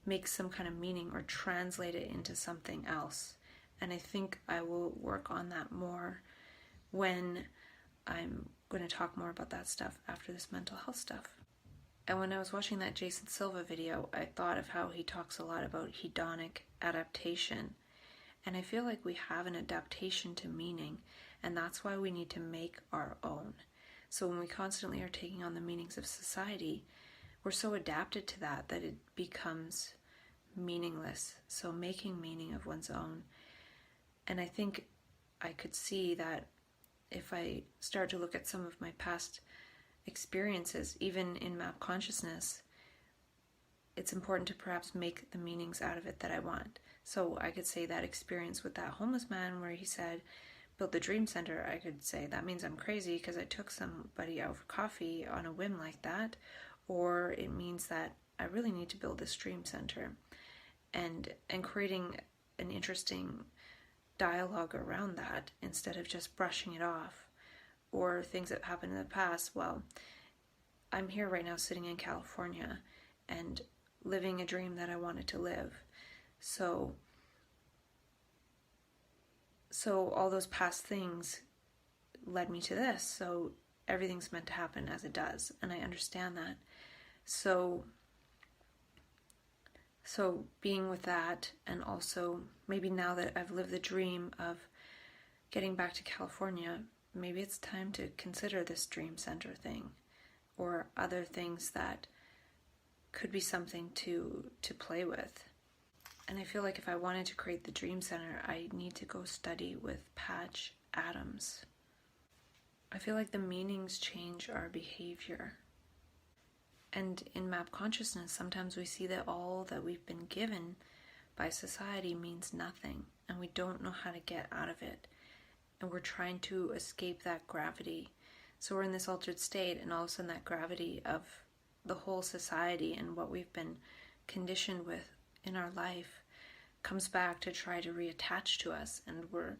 make some kind of meaning or translate it into something else. And I think I will work on that more when I'm going to talk more about that stuff after this mental health stuff. And when I was watching that Jason Silva video, I thought of how he talks a lot about hedonic adaptation. And I feel like we have an adaptation to meaning, and that's why we need to make our own. So when we constantly are taking on the meanings of society, we're so adapted to that it becomes meaningless. So making meaning of one's own. And I think I could see that if I start to look at some of my past experiences, even in map consciousness, it's important to perhaps make the meanings out of it that I want. So I could say that experience with that homeless man where he said, build the dream center, I could say that means I'm crazy because I took somebody out for coffee on a whim like that, or it means that I really need to build this dream center, and creating an interesting dialogue around that instead of just brushing it off. Or things that happened in the past, well, I'm here right now sitting in California and living a dream that I wanted to live. So all those past things led me to this. So everything's meant to happen as it does, and I understand that. So being with that, and also maybe now that I've lived the dream of getting back to California, maybe it's time to consider this dream center thing or other things that could be something to play with. And I feel like if I wanted to create the dream center, I need to go study with Patch Adams. I feel like the meanings change our behavior. And in map consciousness, sometimes we see that all that we've been given by society means nothing, and we don't know how to get out of it. And we're trying to escape that gravity. So we're in this altered state, and all of a sudden that gravity of the whole society and what we've been conditioned with in our life comes back to try to reattach to us, and we're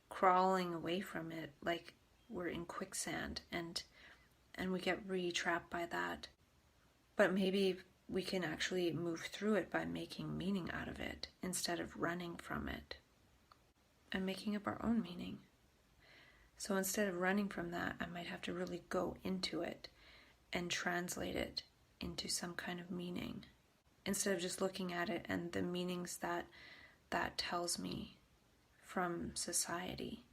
crawling away from it like we're in quicksand, and we get re-trapped by that. But maybe we can actually move through it by making meaning out of it instead of running from it and making up our own meaning. So instead of running from that, I might have to really go into it and translate it into some kind of meaning, instead of just looking at it and the meanings that tells me from society.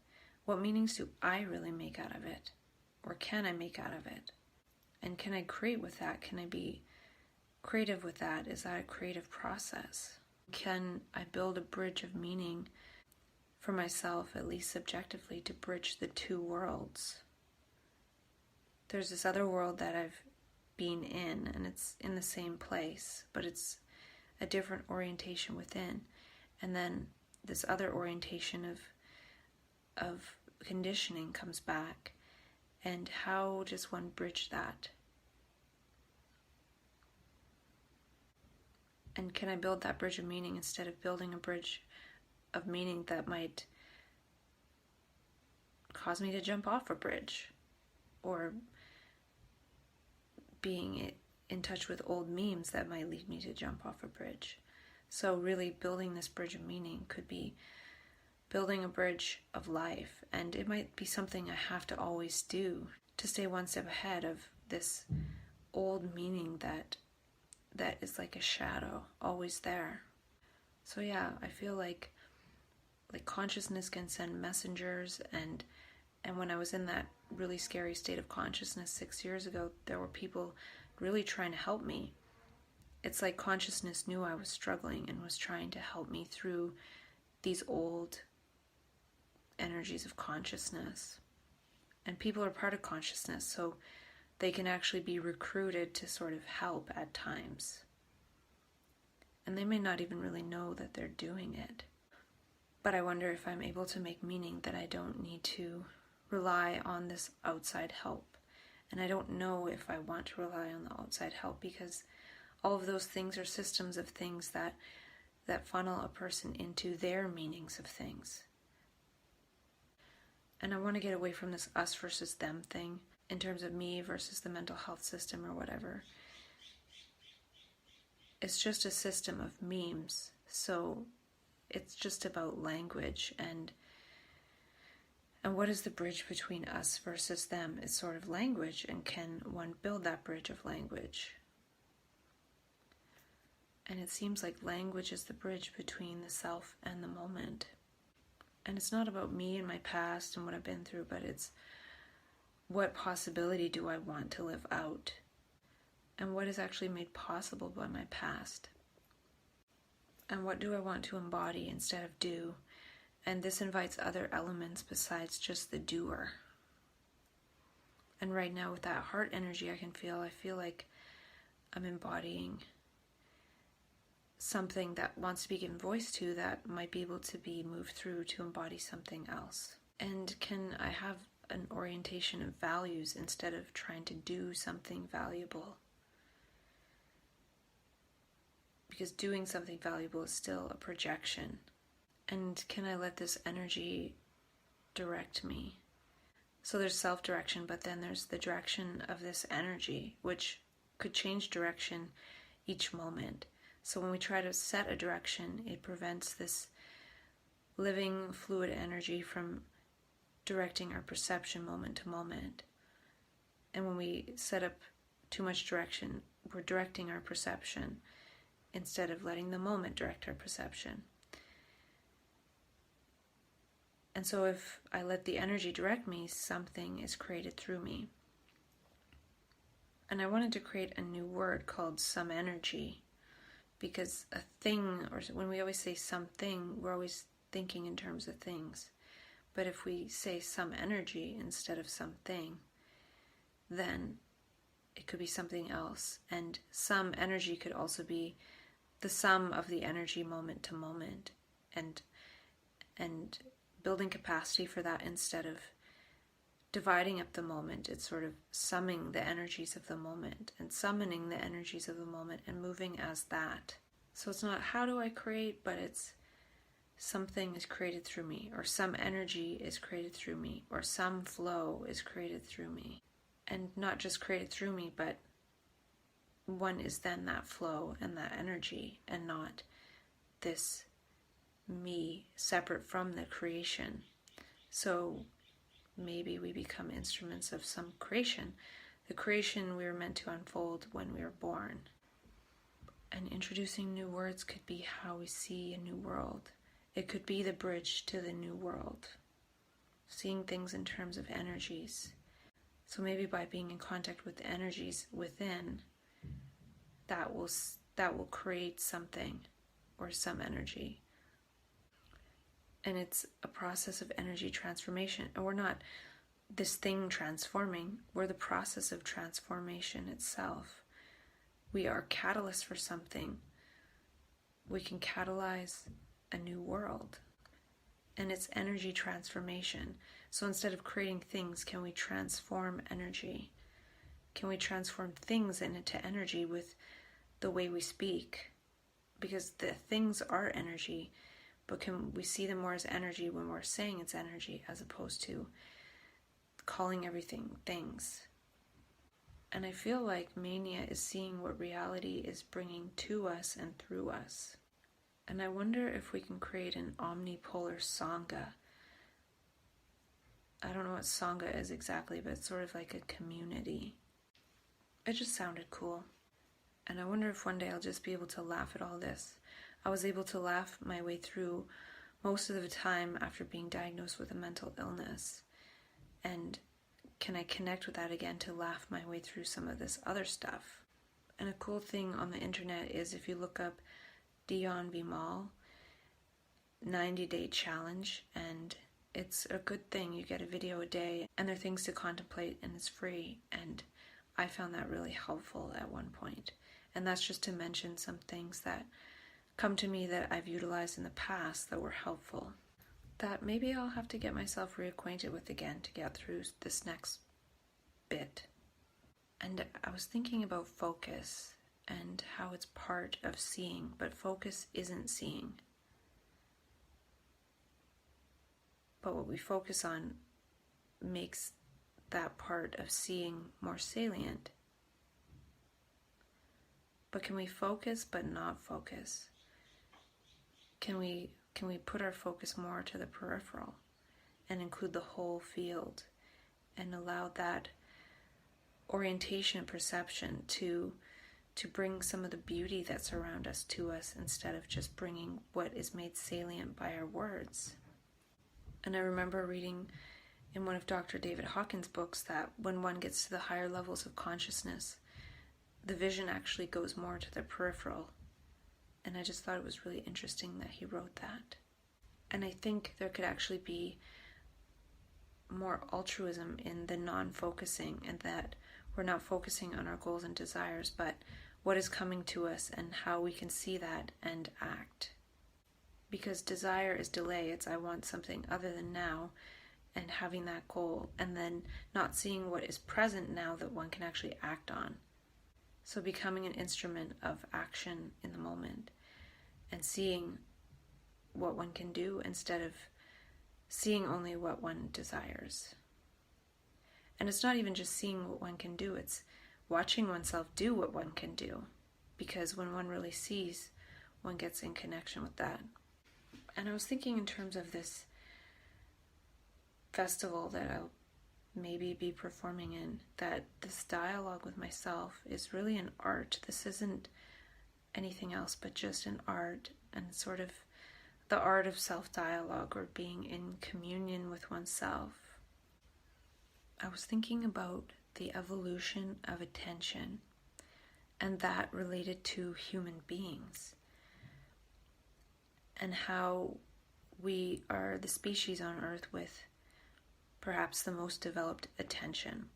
What meanings do I really make out of it? Or can I make out of it? And can I create with that? Can I be creative with that? Is that a creative process? Can I build a bridge of meaning for myself, at least subjectively, to bridge the two worlds? There's this other world that I've been in, and it's in the same place, but it's a different orientation within. And then this other orientation of conditioning comes back. And how does one bridge that? And can I build that bridge of meaning instead of building a bridge of meaning that might cause me to jump off a bridge, or being in touch with old memes that might lead me to jump off a bridge? So really building this bridge of meaning could be building a bridge of life, and it might be something I have to always do to stay one step ahead of this old meaning that is like a shadow, always there. So yeah, I feel like consciousness can send messengers, and when I was in that really scary state of consciousness 6 years ago, there were people really trying to help me. It's like consciousness knew I was struggling and was trying to help me through these old energies of consciousness. And people are part of consciousness, so they can actually be recruited to sort of help at times. And they may not even really know that they're doing it. But I wonder if I'm able to make meaning that I don't need to rely on this outside help. And I don't know if I want to rely on the outside help, because all of those things are systems of things that funnel a person into their meanings of things. And I want to get away from this us versus them thing in terms of me versus the mental health system or whatever. It's just a system of memes. So it's just about language, and what is the bridge between us versus them is sort of language, and can one build that bridge of language? And it seems like language is the bridge between the self and the moment. And it's not about me and my past and what I've been through, but it's what possibility do I want to live out? And what is actually made possible by my past? And what do I want to embody instead of do? And this invites other elements besides just the doer. And right now with that heart energy I feel like I'm embodying something that wants to be given voice to, that might be able to be moved through to embody something else. And can I have an orientation of values instead of trying to do something valuable? Because doing something valuable is still a projection. And can I let this energy direct me? So there's self-direction, but then there's the direction of this energy, which could change direction each moment. So when we try to set a direction, it prevents this living, fluid energy from directing our perception moment to moment. And when we set up too much direction, we're directing our perception instead of letting the moment direct our perception. And so if I let the energy direct me, something is created through me. And I wanted to create a new word called some energy, because a thing, or when we always say something, we're always thinking in terms of things. But if we say some energy instead of something, then it could be something else. And some energy could also be the sum of the energy moment to moment, and building capacity for that instead of dividing up the moment. It's sort of summing the energies of the moment and summoning the energies of the moment and moving as that. So it's not how do I create, but it's something is created through me, or some energy is created through me, or some flow is created through me. And not just created through me, but one is then that flow and that energy, and not this me separate from the creation. So maybe we become instruments of some creation, the creation we were meant to unfold when we were born. And introducing new words could be how we see a new world. It could be the bridge to the new world, seeing things in terms of energies. So maybe by being in contact with the energies within, that will create something or some energy. And it's a process of energy transformation. And we're not this thing transforming, we're the process of transformation itself. We are catalysts for something. We can catalyze a new world. And it's energy transformation. So instead of creating things, can we transform energy? Can we transform things into energy with the way we speak? Because the things are energy, but can we see them more as energy when we're saying it's energy, as opposed to calling everything things? And I feel like mania is seeing what reality is bringing to us and through us. And I wonder if we can create an omnipolar sangha. I don't know what sangha is exactly, but it's sort of like a community. It just sounded cool. And I wonder if one day I'll just be able to laugh at all this. I was able to laugh my way through most of the time after being diagnosed with a mental illness. And can I connect with that again to laugh my way through some of this other stuff? And a cool thing on the internet is if you look up Dion Bimal 90-day challenge, and it's a good thing. You get a video a day and there are things to contemplate, and it's free. And I found that really helpful at one point. And that's just to mention some things that come to me that I've utilized in the past that were helpful, that maybe I'll have to get myself reacquainted with again to get through this next bit. And I was thinking about focus and how it's part of seeing, but focus isn't seeing. But what we focus on makes that part of seeing more salient. But can we focus but not focus? Can we put our focus more to the peripheral and include the whole field and allow that orientation and perception to bring some of the beauty that's around us to us, instead of just bringing what is made salient by our words? And I remember reading in one of Dr. David Hawkins' books that when one gets to the higher levels of consciousness, the vision actually goes more to the peripheral. And I just thought it was really interesting that he wrote that. And I think there could actually be more altruism in the non-focusing, and that we're not focusing on our goals and desires, but what is coming to us and how we can see that and act. Because desire is delay. It's I want something other than now, and having that goal, and then not seeing what is present now that one can actually act on. So becoming an instrument of action in the moment and seeing what one can do instead of seeing only what one desires. And it's not even just seeing what one can do, it's watching oneself do what one can do. Because when one really sees, one gets in connection with that. And I was thinking in terms of this festival that I'll maybe be performing in, that this dialogue with myself is really an art. This isn't anything else but just an art, and sort of the art of self-dialogue, or being in communion with oneself. I was thinking about the evolution of attention, and that related to human beings, and how we are the species on Earth with perhaps the most developed attention.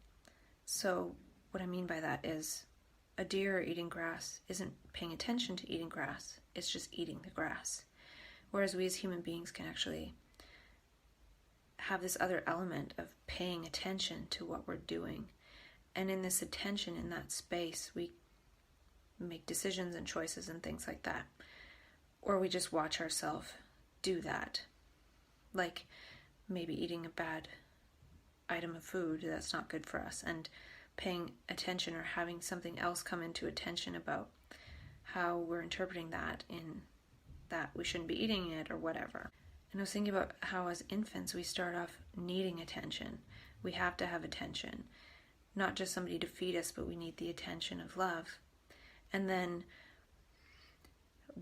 So what I mean by that is a deer eating grass isn't paying attention to eating grass, it's just eating the grass. Whereas we as human beings can actually have this other element of paying attention to what we're doing. And in this attention, in that space, we make decisions and choices and things like that. Or we just watch ourselves do that. Like maybe eating a bad item of food that's not good for us, and paying attention, or having something else come into attention about how we're interpreting that, in that we shouldn't be eating it or whatever. And I was thinking about how as infants we start off needing attention. We have to have attention. Not just somebody to feed us, but we need the attention of love. And then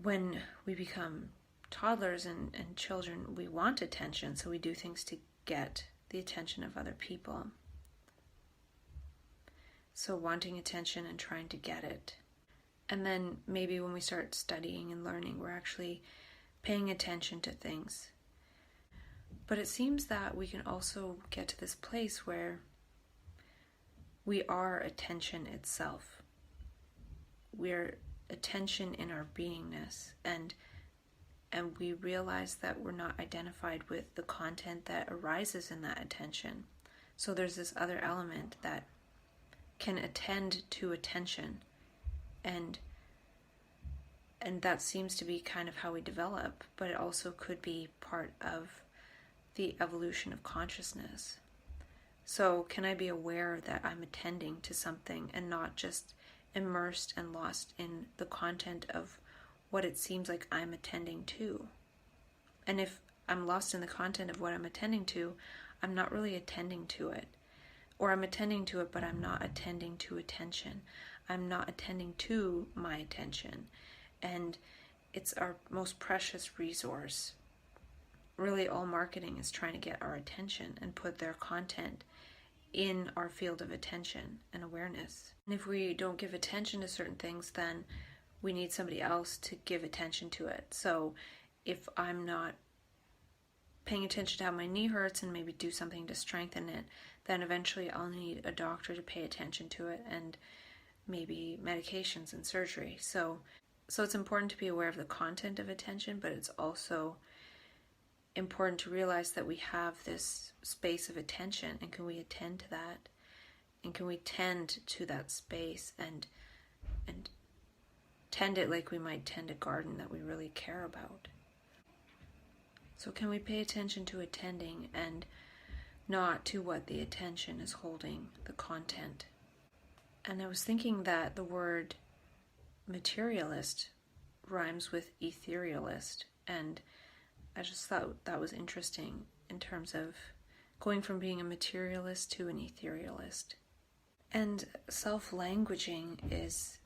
when we become toddlers and children, we want attention, so we do things to get the attention of other people. So wanting attention and trying to get it. And then maybe when we start studying and learning, we're actually paying attention to things. But it seems that we can also get to this place where we are attention itself. We're attention in our beingness, and we realize that we're not identified with the content that arises in that attention. So there's this other element that can attend to attention, and that seems to be kind of how we develop, but it also could be part of the evolution of consciousness. So can I be aware that I'm attending to something and not just immersed and lost in the content of what it seems like I'm attending to? And if I'm lost in the content of what I'm attending to, I'm not really attending to it. Or I'm attending to it, but I'm not attending to attention. I'm not attending to my attention. And it's our most precious resource. Really, all marketing is trying to get our attention and put their content in our field of attention and awareness. And if we don't give attention to certain things, then we need somebody else to give attention to it. So if I'm not paying attention to how my knee hurts and maybe do something to strengthen it, then eventually I'll need a doctor to pay attention to it, and maybe medications and surgery. So it's important to be aware of the content of attention, but it's also important to realize that we have this space of attention, and can we attend to that? And can we tend to that space and tend it like we might tend a garden that we really care about? So can we pay attention to attending and not to what the attention is holding, the content? And I was thinking that the word materialist rhymes with etherealist, and I just thought that was interesting in terms of going from being a materialist to an etherealist. And self-languaging is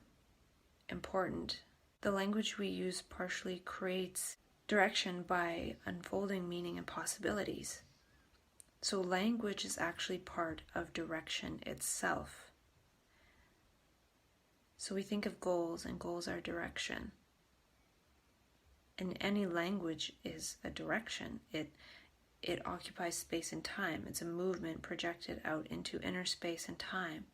important. The language we use partially creates direction by unfolding meaning and possibilities. So language is actually part of direction itself. So we think of goals, and goals are direction. And any language is a direction. It occupies space and time. It's a movement projected out into inner space and time,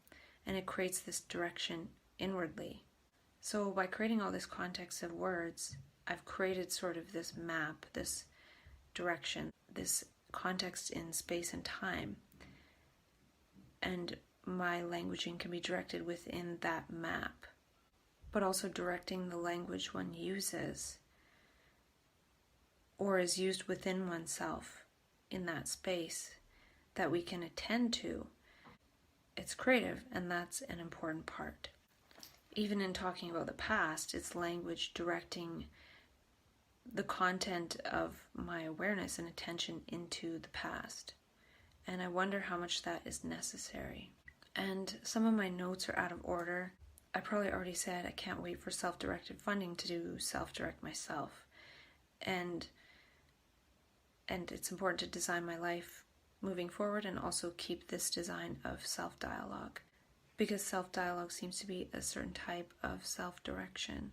and it creates this direction inwardly. So by creating all this context of words, I've created sort of this map, this direction, this context in space and time, and my languaging can be directed within that map, but also directing the language one uses or is used within oneself in that space that we can attend to it's creative, and that's an important part. Even in talking about the past, it's language directing the content of my awareness and attention into the past. And I wonder how much that is necessary. And some of my notes are out of order. I probably already said I can't wait for self-directed funding to do self-direct myself. And it's important to design my life moving forward and also keep this design of self-dialogue. Because self-dialogue seems to be a certain type of self-direction.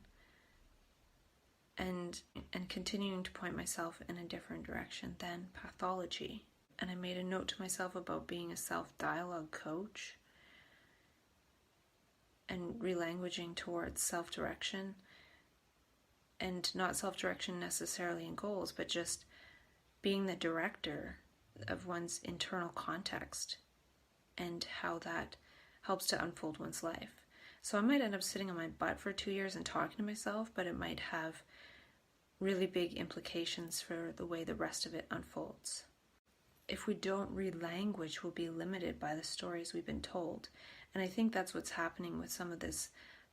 And continuing to point myself in a different direction than pathology. And I made a note to myself about being a self-dialogue coach and relanguaging towards self-direction, and not self-direction necessarily in goals, but just being the director of one's internal context and how that helps to unfold one's life. So I might end up sitting on my butt for 2 years and talking to myself, but it might have really big implications for the way the rest of it unfolds. If we don't read language, we'll be limited by the stories we've been told. And I think that's what's happening with some of this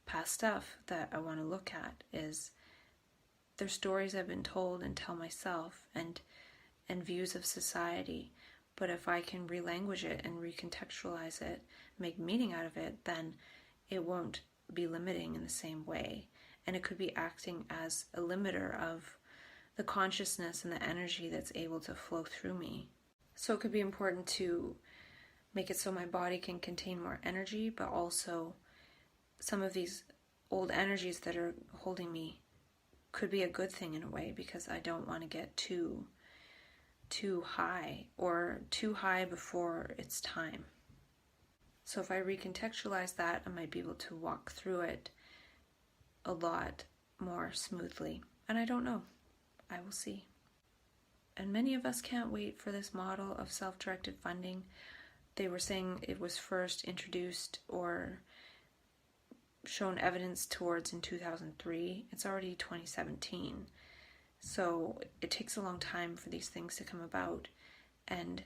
past stuff that I want to look at, is there's stories I've been told and tell myself, and views of society. But if I can relanguage it and recontextualize it, make meaning out of it, then it won't be limiting in the same way. And it could be acting as a limiter of the consciousness and the energy that's able to flow through me. So it could be important to make it so my body can contain more energy, but also some of these old energies that are holding me could be a good thing in a way, because I don't want to get too high, or too high before it's time. So if I recontextualize that, I might be able to walk through it a lot more smoothly. And I don't know. I will see. And many of us can't wait for this model of self-directed funding. They were saying it was first introduced or shown evidence towards in 2003. It's already 2017. So it takes a long time for these things to come about. And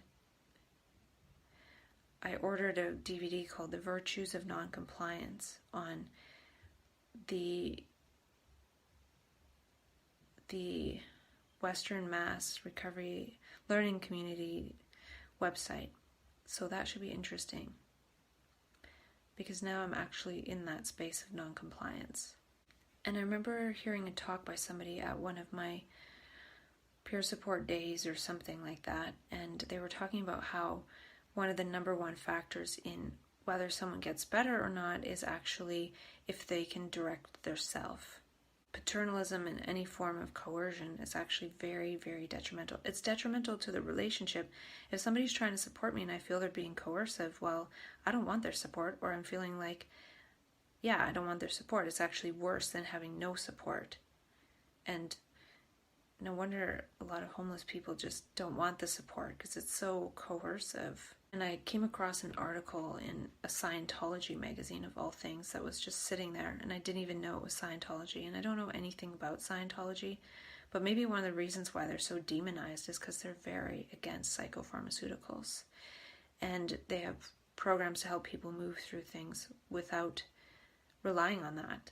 I ordered a DVD called The Virtues of Noncompliance on the Western Mass Recovery Learning Community website. So that should be interesting, because now I'm actually in that space of noncompliance. And I remember hearing a talk by somebody at one of my peer support days or something like that, and they were talking about how one of the number one factors in whether someone gets better or not is actually if they can direct their self. Paternalism and any form of coercion is actually very, very detrimental. It's detrimental to the relationship. If somebody's trying to support me and I feel they're being coercive, well, I don't want their support, or I'm feeling like, I don't want their support. It's actually worse than having no support. And no wonder a lot of homeless people just don't want the support, because it's so coercive. And I came across an article in a Scientology magazine, of all things, that was just sitting there, and I didn't even know it was Scientology, and I don't know anything about Scientology, but maybe one of the reasons why they're so demonized is because they're very against psychopharmaceuticals, and they have programs to help people move through things without relying on that.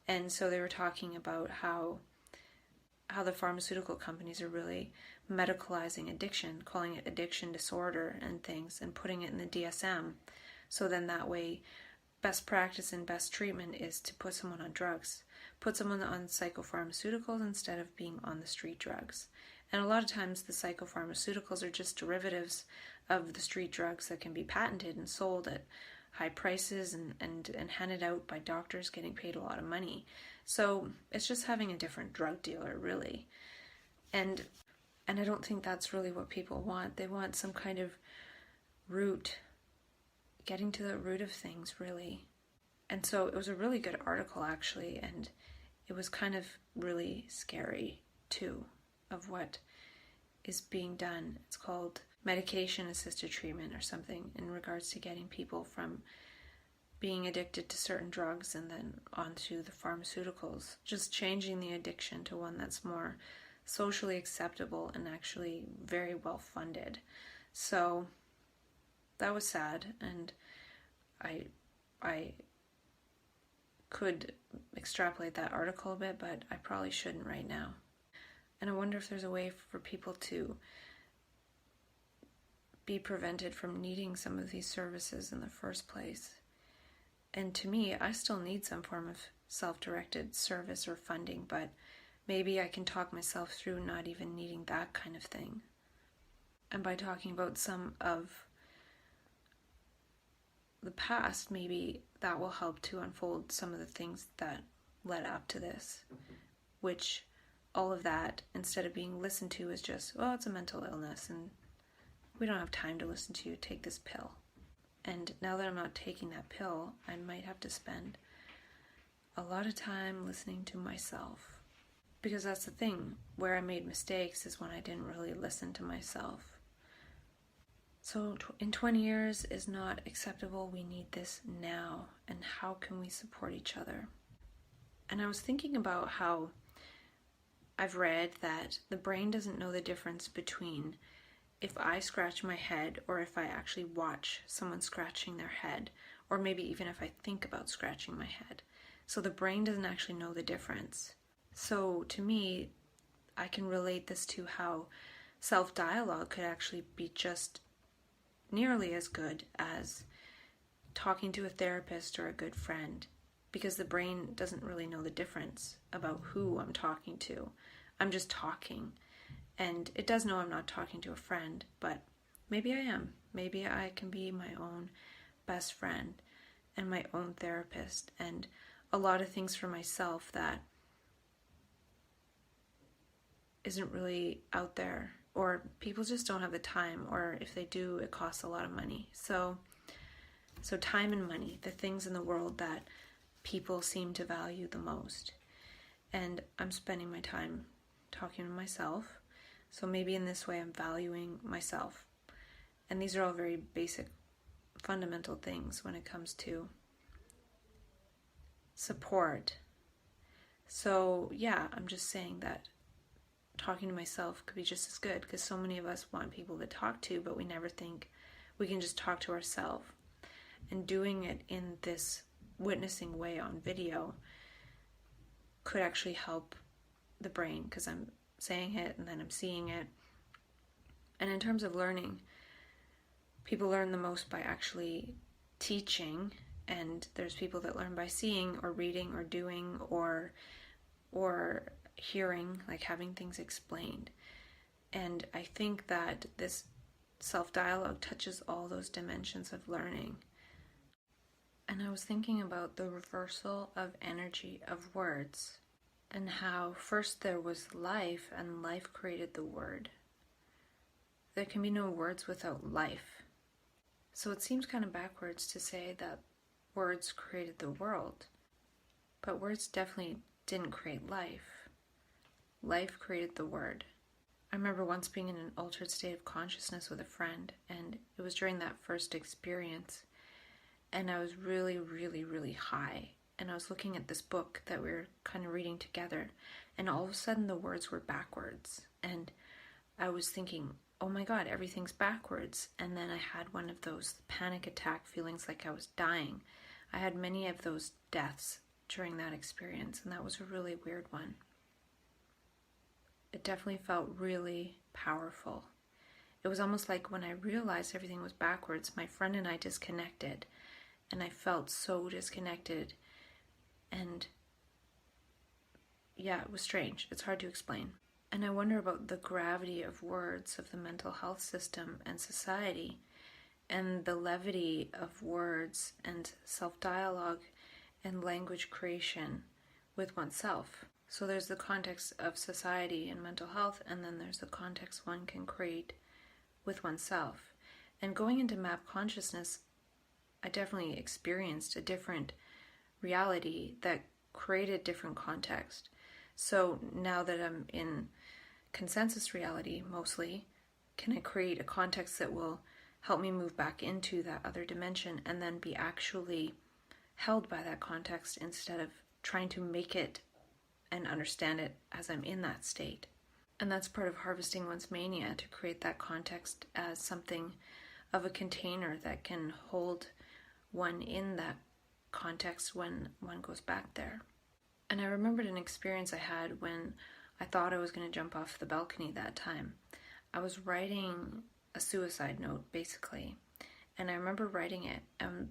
And so they were talking about how the pharmaceutical companies are really medicalizing addiction, calling it addiction disorder and things, and putting it in the DSM. So then that way, best practice and best treatment is to put someone on drugs, put someone on psychopharmaceuticals instead of being on the street drugs. And a lot of times the psychopharmaceuticals are just derivatives of the street drugs that can be patented and sold at high prices and handed out by doctors getting paid a lot of money. So it's just having a different drug dealer, really. And I don't think that's really what people want. They want some kind of root, getting to the root of things, really. And so it was a really good article, actually, and it was kind of really scary, too, of what is being done. It's called medication-assisted treatment or something, in regards to getting people from being addicted to certain drugs and then onto the pharmaceuticals. Just changing the addiction to one that's more socially acceptable and actually very well funded. So that was sad, and I could extrapolate that article a bit, but I probably shouldn't right now. And I wonder if there's a way for people to be prevented from needing some of these services in the first place. And to me, I still need some form of self-directed service or funding, but maybe I can talk myself through not even needing that kind of thing. And by talking about some of the past, maybe that will help to unfold some of the things that led up to this, which all of that, instead of being listened to, is just, oh, it's a mental illness and we don't have time to listen to you, take this pill. And now that I'm not taking that pill, I might have to spend a lot of time listening to myself. Because that's the thing, where I made mistakes is when I didn't really listen to myself. So in 20 years is not acceptable. We need this now. And how can we support each other? And I was thinking about how I've read that the brain doesn't know the difference between if I scratch my head or if I actually watch someone scratching their head, or maybe even if I think about scratching my head. So the brain doesn't actually know the difference. So to me, I can relate this to how self-dialogue could actually be just nearly as good as talking to a therapist or a good friend, because the brain doesn't really know the difference about who I'm talking to. I'm just talking. And it does know I'm not talking to a friend, but maybe I am. Maybe I can be my own best friend and my own therapist, and a lot of things for myself that isn't really out there, or people just don't have the time, or if they do, it costs a lot of money. So time and money, the things in the world that people seem to value the most. And I'm spending my time talking to myself. So maybe in this way I'm valuing myself. And these are all very basic, fundamental things when it comes to support. So yeah, I'm just saying that talking to myself could be just as good, because so many of us want people to talk to, but we never think we can just talk to ourselves. And doing it in this witnessing way on video could actually help the brain, because I'm saying it and then I'm seeing it. And in terms of learning, people learn the most by actually teaching, and there's people that learn by seeing or reading or doing or hearing, like having things explained. And I think that this self-dialogue touches all those dimensions of learning. And I was thinking about the reversal of energy of words, and how first there was life, and life created the word. There can be no words without life. So it seems kind of backwards to say that words created the world. But words definitely didn't create life. Life created the word. I remember once being in an altered state of consciousness with a friend, and it was during that first experience, and I was really, really, really high. And I was looking at this book that we were kind of reading together, and all of a sudden the words were backwards. And I was thinking, oh my God, everything's backwards. And then I had one of those panic attack feelings like I was dying. I had many of those deaths during that experience, and that was a really weird one. It definitely felt really powerful. It was almost like when I realized everything was backwards, my friend and I disconnected, and I felt so disconnected. And yeah, it was strange. It's hard to explain. And I wonder about the gravity of words, of the mental health system and society, and the levity of words and self-dialogue and language creation with oneself. So there's the context of society and mental health, and then there's the context one can create with oneself. And going into map consciousness, I definitely experienced a different reality that created different context. So now that I'm in consensus reality mostly, can I create a context that will help me move back into that other dimension and then be actually held by that context instead of trying to make it and understand it as I'm in that state. And that's part of harvesting one's mania, to create that context as something of a container that can hold one in that context when one goes back there. And I remembered an experience I had when I thought I was going to jump off the balcony that time. I was writing a suicide note, basically, and I remember writing it and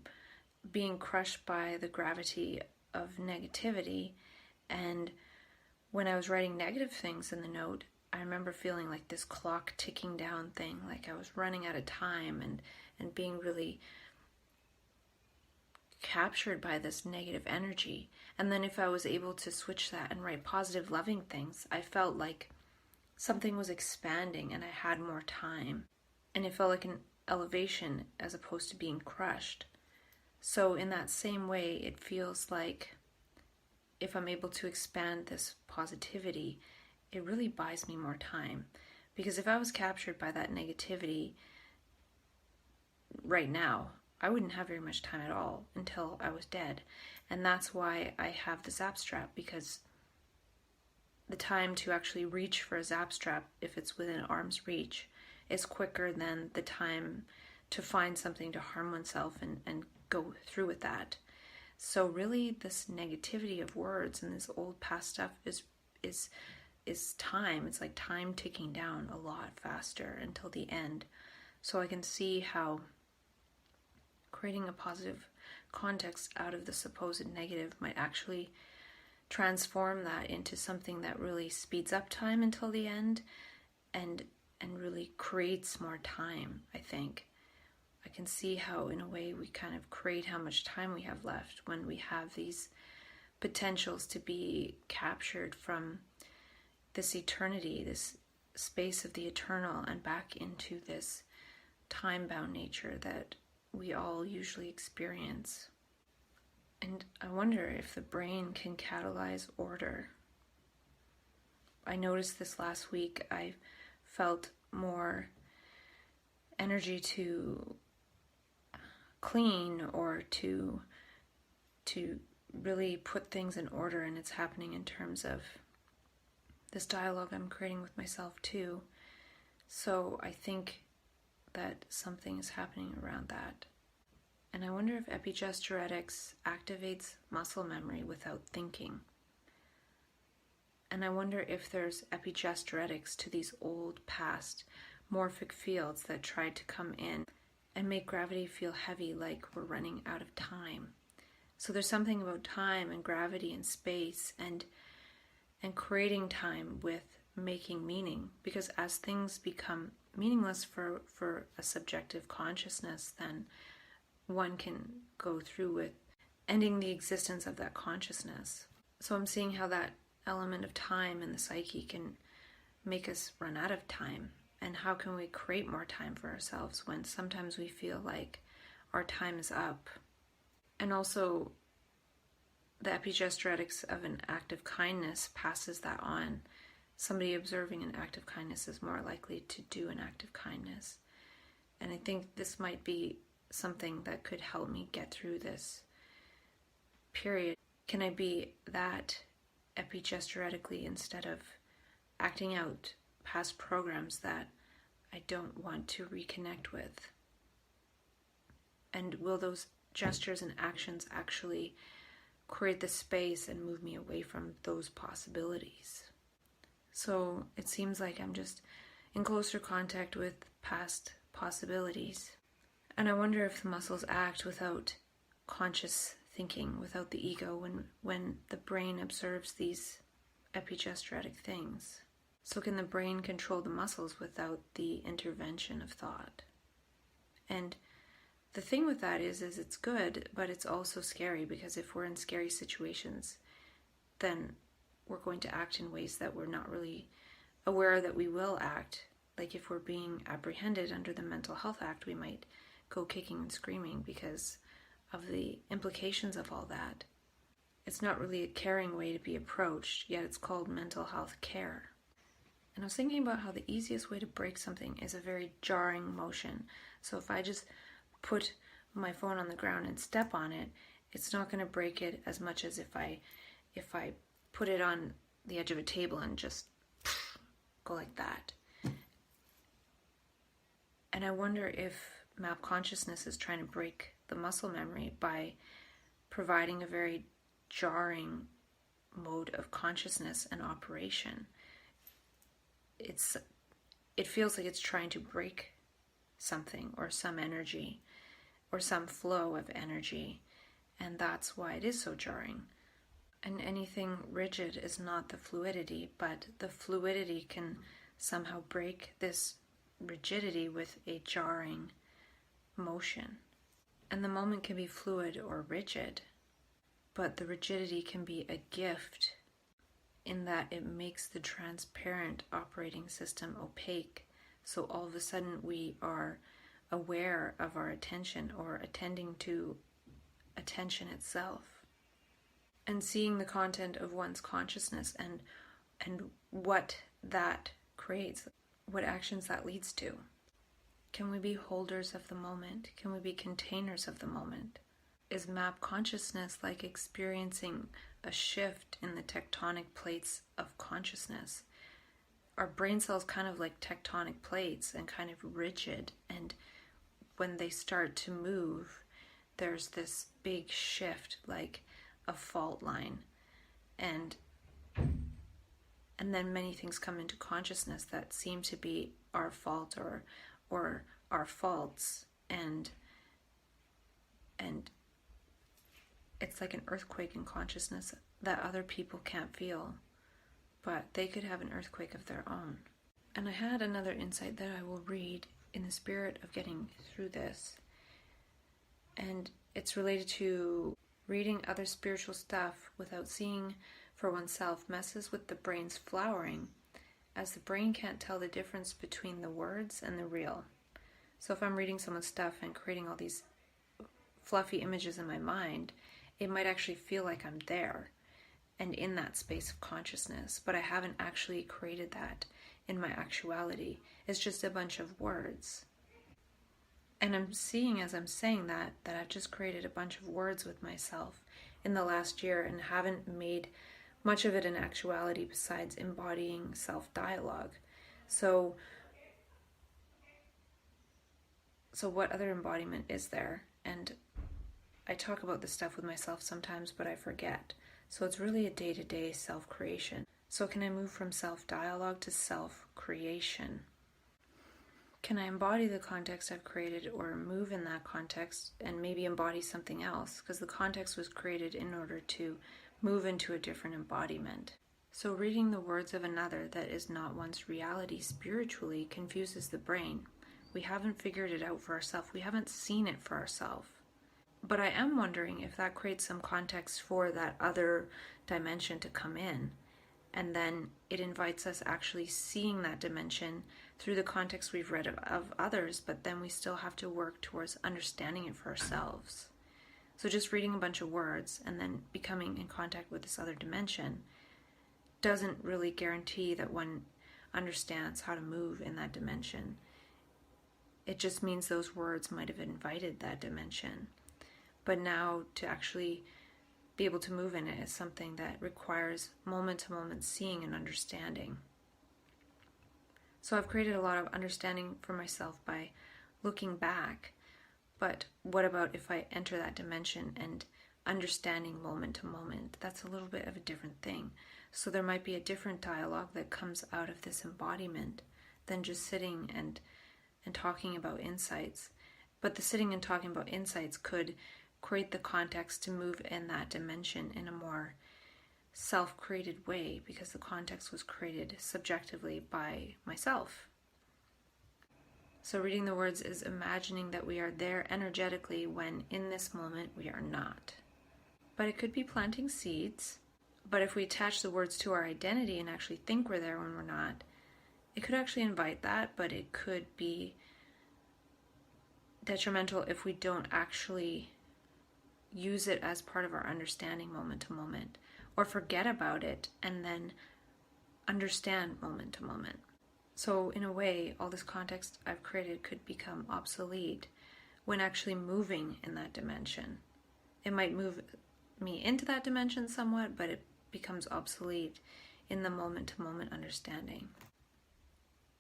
being crushed by the gravity of negativity. And when I was writing negative things in the note, I remember feeling like this clock ticking down thing, like I was running out of time and being really captured by this negative energy. And then if I was able to switch that and write positive, loving things, I felt like something was expanding and I had more time. And it felt like an elevation as opposed to being crushed. So in that same way, it feels like if I'm able to expand this positivity, it really buys me more time. Because if I was captured by that negativity right now, I wouldn't have very much time at all until I was dead. And that's why I have the zap strap, because the time to actually reach for a zap strap, if it's within arm's reach, is quicker than the time to find something to harm oneself and go through with that. So really this negativity of words and this old past stuff is time. It's like time ticking down a lot faster until the end. So I can see how creating a positive context out of the supposed negative might actually transform that into something that really speeds up time until the end and really creates more time, I think. I can see how, in a way, we kind of create how much time we have left when we have these potentials to be captured from this eternity, this space of the eternal, and back into this time-bound nature that we all usually experience. And I wonder if the brain can catalyze order. I noticed this last week. I felt more energy to clean or to really put things in order, and it's happening in terms of this dialogue I'm creating with myself too. So I think that something is happening around that. And I wonder if epigesteretics activates muscle memory without thinking. And I wonder if there's epigesteretics to these old past morphic fields that tried to come in and make gravity feel heavy, like we're running out of time. So there's something about time and gravity and space and creating time with making meaning. Because as things become meaningless for a subjective consciousness, then one can go through with ending the existence of that consciousness. So I'm seeing how that element of time in the psyche can make us run out of time. And how can we create more time for ourselves when sometimes we feel like our time is up? And also, the epigesteretics of an act of kindness passes that on. Somebody observing an act of kindness is more likely to do an act of kindness. And I think this might be something that could help me get through this period. Can I be that epigesteretically instead of acting out past programs that I don't want to reconnect with? And will those gestures and actions actually create the space and move me away from those possibilities? So it seems like I'm just in closer contact with past possibilities. And I wonder if the muscles act without conscious thinking, without the ego, when the brain observes these epigesteretic things. So can the brain control the muscles without the intervention of thought? And the thing with that is it's good, but it's also scary, because if we're in scary situations, then we're going to act in ways that we're not really aware that we will act. Like if we're being apprehended under the Mental Health Act, we might go kicking and screaming because of the implications of all that. It's not really a caring way to be approached, yet it's called mental health care. And I was thinking about how the easiest way to break something is a very jarring motion. So if I just put my phone on the ground and step on it, it's not going to break it as much as if I put it on the edge of a table and just go like that. And I wonder if map consciousness is trying to break the muscle memory by providing a very jarring mode of consciousness and operation. It feels like it's trying to break something or some energy or some flow of energy, and that's why it is so jarring. And anything rigid is not the fluidity, but the fluidity can somehow break this rigidity with a jarring motion. And the moment can be fluid or rigid, but the rigidity can be a gift in that it makes the transparent operating system opaque. So all of a sudden we are aware of our attention or attending to attention itself and seeing the content of one's consciousness and what that creates, what actions that leads to. Can we be holders of the moment? Can we be containers of the moment? Is map consciousness like experiencing a shift in the tectonic plates of consciousness? Are brain cells kind of like tectonic plates and kind of rigid, and when they start to move, there's this big shift, like a fault line, and then many things come into consciousness that seem to be our fault or our faults, and it's like an earthquake in consciousness that other people can't feel, but they could have an earthquake of their own. And I had another insight that I will read in the spirit of getting through this, and it's related to reading other spiritual stuff without seeing for oneself messes with the brain's flowering, as the brain can't tell the difference between the words and the real. So if I'm reading someone's stuff and creating all these fluffy images in my mind, it might actually feel like I'm there and in that space of consciousness, but I haven't actually created that in my actuality. It's just a bunch of words. And I'm seeing as I'm saying that I've just created a bunch of words with myself in the last year and haven't made much of it in actuality besides embodying self-dialogue. So what other embodiment is there? And I talk about this stuff with myself sometimes, but I forget. So it's really a day-to-day self-creation. So can I move from self-dialogue to self-creation? Can I embody the context I've created or move in that context and maybe embody something else? Because the context was created in order to move into a different embodiment. So reading the words of another that is not one's reality spiritually confuses the brain. We haven't figured it out for ourselves. We haven't seen it for ourselves. But I am wondering if that creates some context for that other dimension to come in. And then it invites us actually seeing that dimension through the context we've read of others, but then we still have to work towards understanding it for ourselves. So just reading a bunch of words and then becoming in contact with this other dimension doesn't really guarantee that one understands how to move in that dimension. It just means those words might have invited that dimension. But now to actually be able to move in it is something that requires moment-to-moment seeing and understanding. So I've created a lot of understanding for myself by looking back. But what about if I enter that dimension and understanding moment to moment? That's a little bit of a different thing. So there might be a different dialogue that comes out of this embodiment than just sitting and talking about insights. But the sitting and talking about insights could create the context to move in that dimension in a more self-created way, because the context was created subjectively by myself. So reading the words is imagining that we are there energetically when in this moment we are not. But it could be planting seeds. But if we attach the words to our identity and actually think we're there when we're not, it could actually invite that, but it could be detrimental if we don't actually use it as part of our understanding moment to moment, or forget about it and then understand moment to moment. So in a way, all this context I've created could become obsolete when actually moving in that dimension. It might move me into that dimension somewhat, but it becomes obsolete in the moment-to-moment understanding.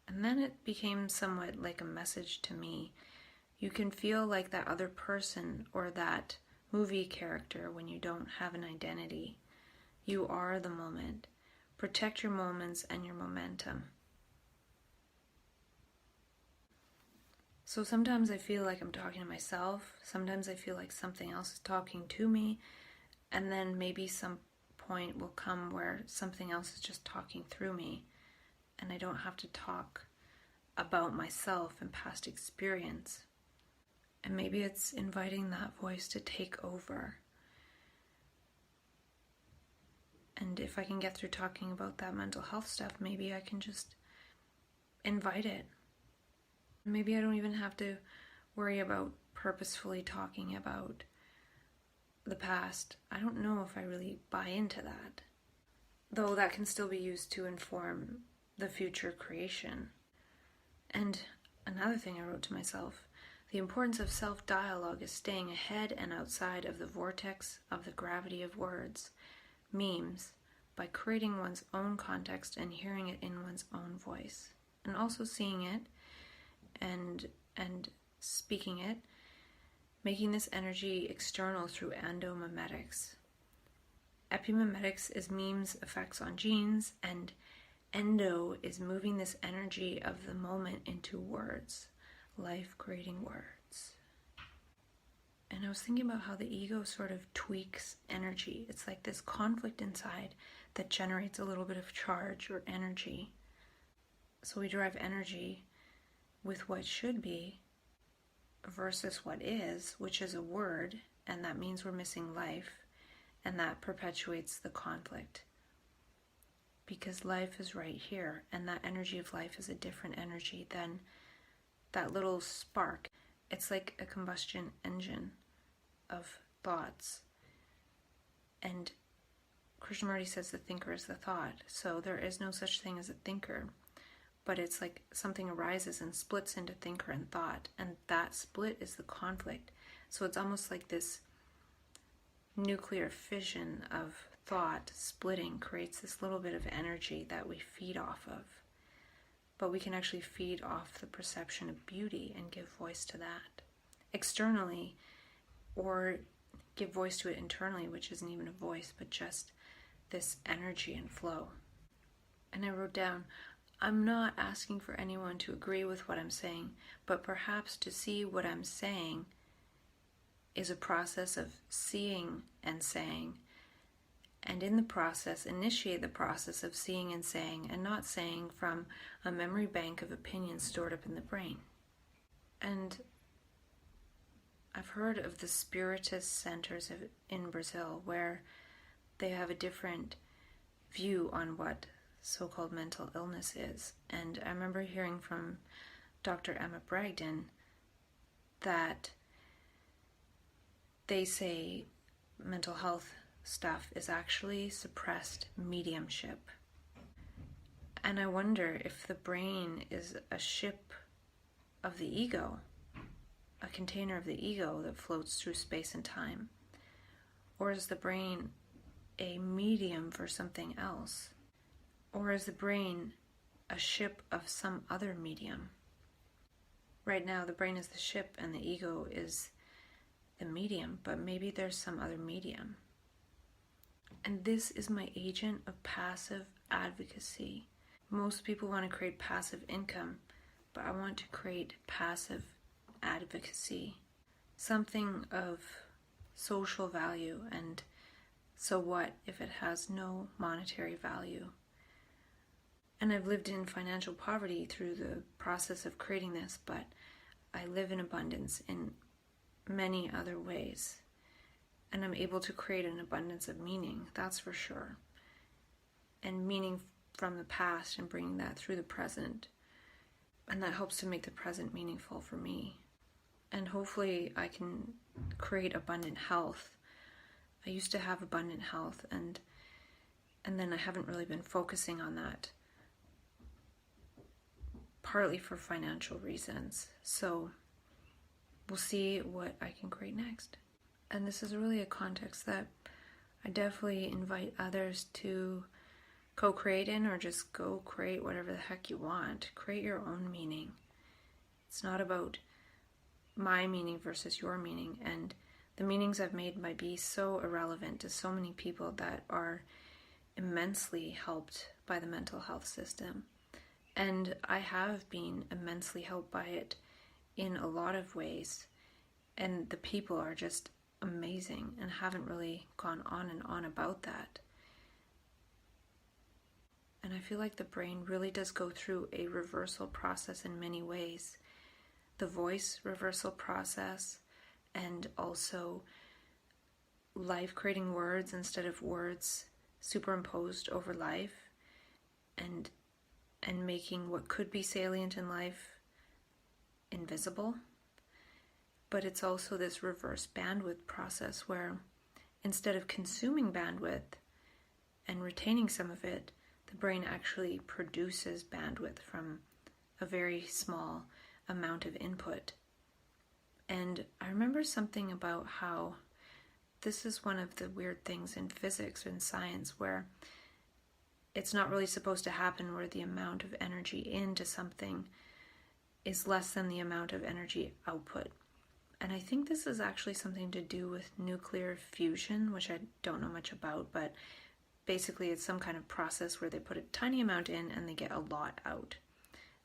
And then it became somewhat like a message to me You can feel like that other person or that movie character when you don't have an identity. You are the moment. Protect your moments and your momentum. So sometimes I feel like I'm talking to myself. Sometimes I feel like something else is talking to me. And then maybe some point will come where something else is just talking through me. And I don't have to talk about myself and past experience. And maybe it's inviting that voice to take over. And if I can get through talking about that mental health stuff, maybe I can just invite it. Maybe I don't even have to worry about purposefully talking about the past. I don't know if I really buy into that. Though that can still be used to inform the future creation. And another thing I wrote to myself, the importance of self-dialogue is staying ahead and outside of the vortex of the gravity of words, memes, by creating one's own context and hearing it in one's own voice. And also seeing it and speaking it, making this energy external through endomimetics. Epimimetics is memes' effects on genes, and endo is moving this energy of the moment into words, life-creating words. And I was thinking about how the ego sort of tweaks energy. It's like this conflict inside that generates a little bit of charge or energy. So we derive energy with what should be versus what is, which is a word, and that means we're missing life, and that perpetuates the conflict. Because life is right here, and that energy of life is a different energy than that little spark. It's like a combustion engine of thoughts. And Krishnamurti says the thinker is the thought, so there is no such thing as a thinker. But it's like something arises and splits into thinker and thought, and that split is the conflict. So it's almost like this nuclear fission of thought splitting creates this little bit of energy that we feed off of. But we can actually feed off the perception of beauty and give voice to that externally, or give voice to it internally, which isn't even a voice, but just this energy and flow. And I wrote down, I'm not asking for anyone to agree with what I'm saying, but perhaps to see what I'm saying is a process of seeing and saying, and in the process, initiate the process of seeing and saying, and not saying from a memory bank of opinions stored up in the brain. And I've heard of the spiritist centers in Brazil where they have a different view on what so-called mental illness is. And I remember hearing from Dr. Emma Bragdon that they say mental health stuff is actually suppressed mediumship. And I wonder if the brain is a ship of the ego, a container of the ego that floats through space and time, or is the brain a medium for something else? Or is the brain a ship of some other medium? Right now, the brain is the ship and the ego is the medium, but maybe there's some other medium. And this is my agent of passive advocacy. Most people want to create passive income, but I want to create passive advocacy. Something of social value, and so what if it has no monetary value? And I've lived in financial poverty through the process of creating this, but I live in abundance in many other ways. And I'm able to create an abundance of meaning, that's for sure. And meaning from the past and bringing that through the present. And that helps to make the present meaningful for me. And hopefully I can create abundant health. I used to have abundant health, and then I haven't really been focusing on that, partly for financial reasons. So we'll see what I can create next. And this is really a context that I definitely invite others to co-create in, or just go create whatever the heck you want. Create your own meaning. It's not about my meaning versus your meaning, and the meanings I've made might be so irrelevant to so many people that are immensely helped by the mental health system. And I have been immensely helped by it in a lot of ways. And the people are just amazing and haven't really gone on and on about that. And I feel like the brain really does go through a reversal process in many ways. The voice reversal process, and also life creating words instead of words superimposed over life, and making what could be salient in life invisible. But it's also this reverse bandwidth process where instead of consuming bandwidth and retaining some of it, the brain actually produces bandwidth from a very small amount of input. And I remember something about how this is one of the weird things in physics or in science where it's not really supposed to happen, where the amount of energy into something is less than the amount of energy output. And I think this is actually something to do with nuclear fusion, which I don't know much about, but basically it's some kind of process where they put a tiny amount in and they get a lot out.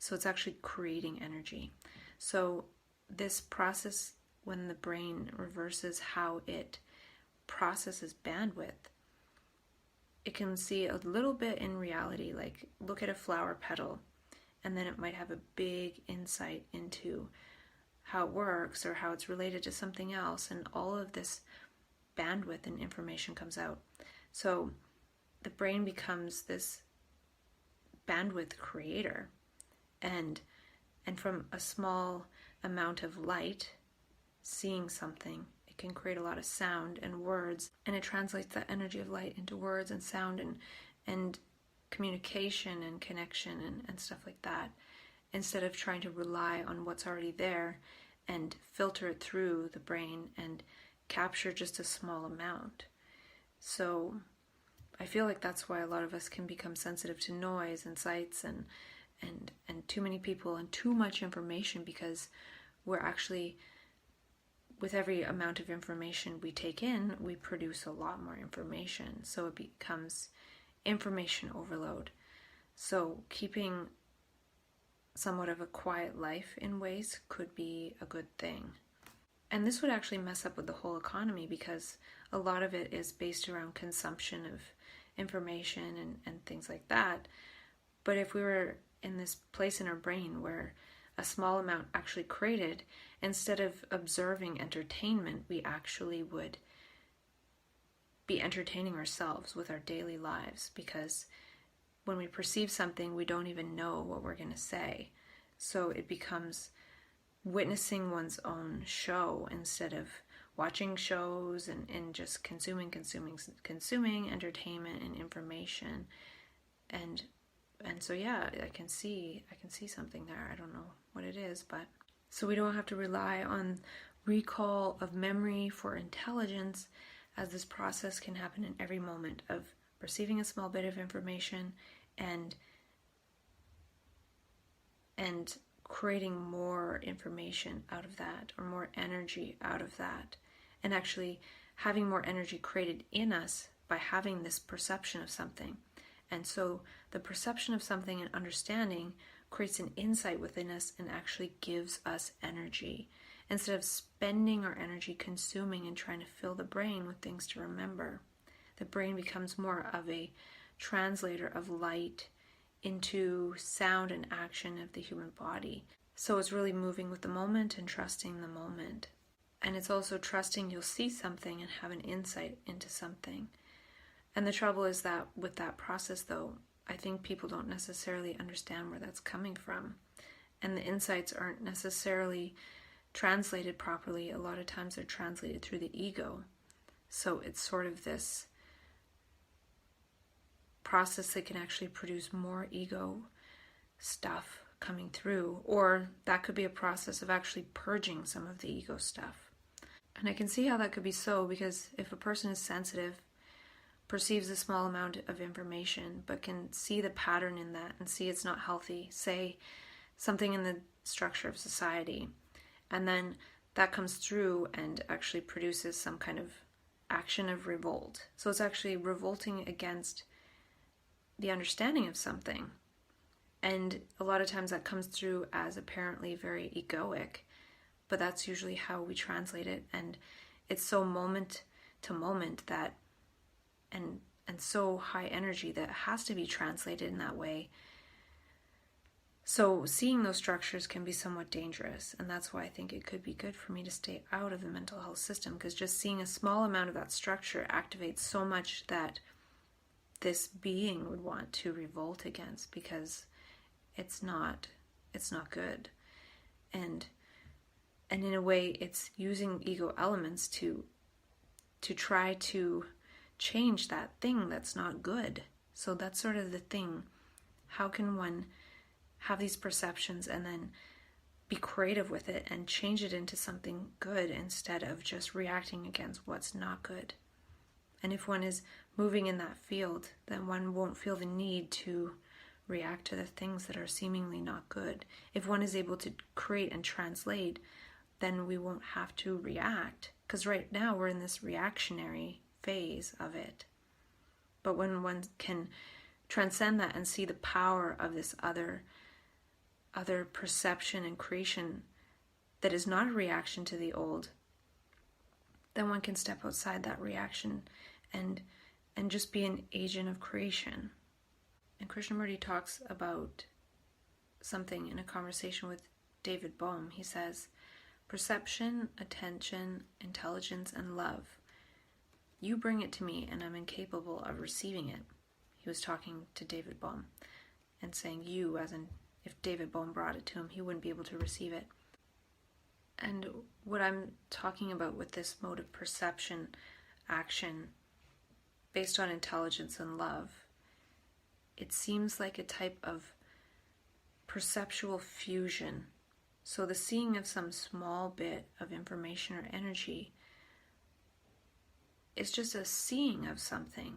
So it's actually creating energy. So this process, when the brain reverses how it processes bandwidth, it can see a little bit in reality, like look at a flower petal, and then it might have a big insight into how it works or how it's related to something else, and all of this bandwidth and information comes out. So the brain becomes this bandwidth creator, and from a small amount of light, seeing something, it can create a lot of sound and words, and it translates that energy of light into words and sound and communication and connection and stuff like that, instead of trying to rely on what's already there and filter it through the brain and capture just a small amount. So I feel like that's why a lot of us can become sensitive to noise and sights and too many people and too much information, because we're actually, with every amount of information we take in, we produce a lot more information. So it becomes information overload. So keeping somewhat of a quiet life in ways could be a good thing. And this would actually mess up with the whole economy, because a lot of it is based around consumption of information and things like that. But if we were in this place in our brain where a small amount actually created, instead of observing entertainment, we actually would be entertaining ourselves with our daily lives, because when we perceive something, we don't even know what we're going to say. So it becomes witnessing one's own show instead of watching shows and just consuming entertainment and information. And so yeah, I can see something there. I don't know what it is, but so we don't have to rely on recall of memory for intelligence, as this process can happen in every moment of perceiving a small bit of information and creating more information out of that, or more energy out of that, and actually having more energy created in us by having this perception of something. And so the perception of something and understanding creates an insight within us and actually gives us energy. Instead of spending our energy consuming and trying to fill the brain with things to remember, the brain becomes more of a translator of light into sound and action of the human body. So it's really moving with the moment and trusting the moment. And it's also trusting you'll see something and have an insight into something. And the trouble is that with that process, though, I think people don't necessarily understand where that's coming from. And the insights aren't necessarily translated properly. A lot of times they're translated through the ego. So it's sort of this process that can actually produce more ego stuff coming through. Or that could be a process of actually purging some of the ego stuff. And I can see how that could be so, because if a person is sensitive, perceives a small amount of information, but can see the pattern in that and see it's not healthy, say something in the structure of society, and then that comes through and actually produces some kind of action of revolt. So it's actually revolting against the understanding of something. And a lot of times that comes through as apparently very egoic, but that's usually how we translate it. And it's so moment to moment that, and so high energy that it has to be translated in that way. So seeing those structures can be somewhat dangerous, and that's why I think it could be good for me to stay out of the mental health system, because just seeing a small amount of that structure activates so much that this being would want to revolt against, because it's not good. And in a way, it's using ego elements to try to change that thing that's not good. So that's sort of the thing. How can one have these perceptions and then be creative with it and change it into something good instead of just reacting against what's not good? And if one is moving in that field, then one won't feel the need to react to the things that are seemingly not good. If one is able to create and translate, then we won't have to react. Because right now we're in this reactionary phase of it. But when one can transcend that and see the power of this other perception and creation that is not a reaction to the old, then one can step outside that reaction and just be an agent of creation. And Krishnamurti talks about something in a conversation with David Bohm. He says, perception, attention, intelligence, and love. You bring it to me and I'm incapable of receiving it. He was talking to David Bohm and saying you, as in if David Bohm brought it to him, he wouldn't be able to receive it. And what I'm talking about with this mode of perception, action, based on intelligence and love, it seems like a type of perceptual fusion. So the seeing of some small bit of information or energy is just a seeing of something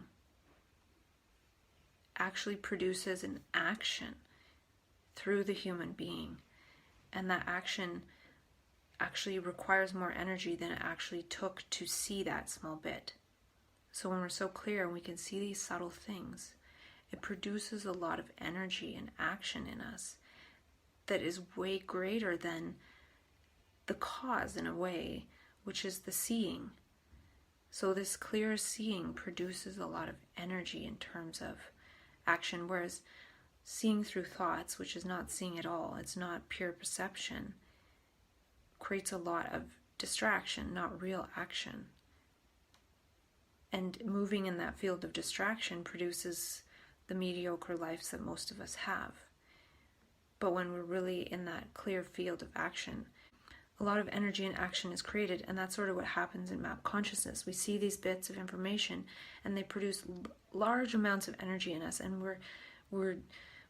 actually produces an action through the human being. And that action actually requires more energy than it actually took to see that small bit. So when we're so clear and we can see these subtle things, it produces a lot of energy and action in us that is way greater than the cause, in a way, which is the seeing. So this clear seeing produces a lot of energy in terms of action, whereas seeing through thoughts, which is not seeing at all, it's not pure perception, creates a lot of distraction, not real action. And moving in that field of distraction produces the mediocre lives that most of us have. But when we're really in that clear field of action, a lot of energy and action is created, and that's sort of what happens in map consciousness. We see these bits of information and they produce large amounts of energy in us, and we're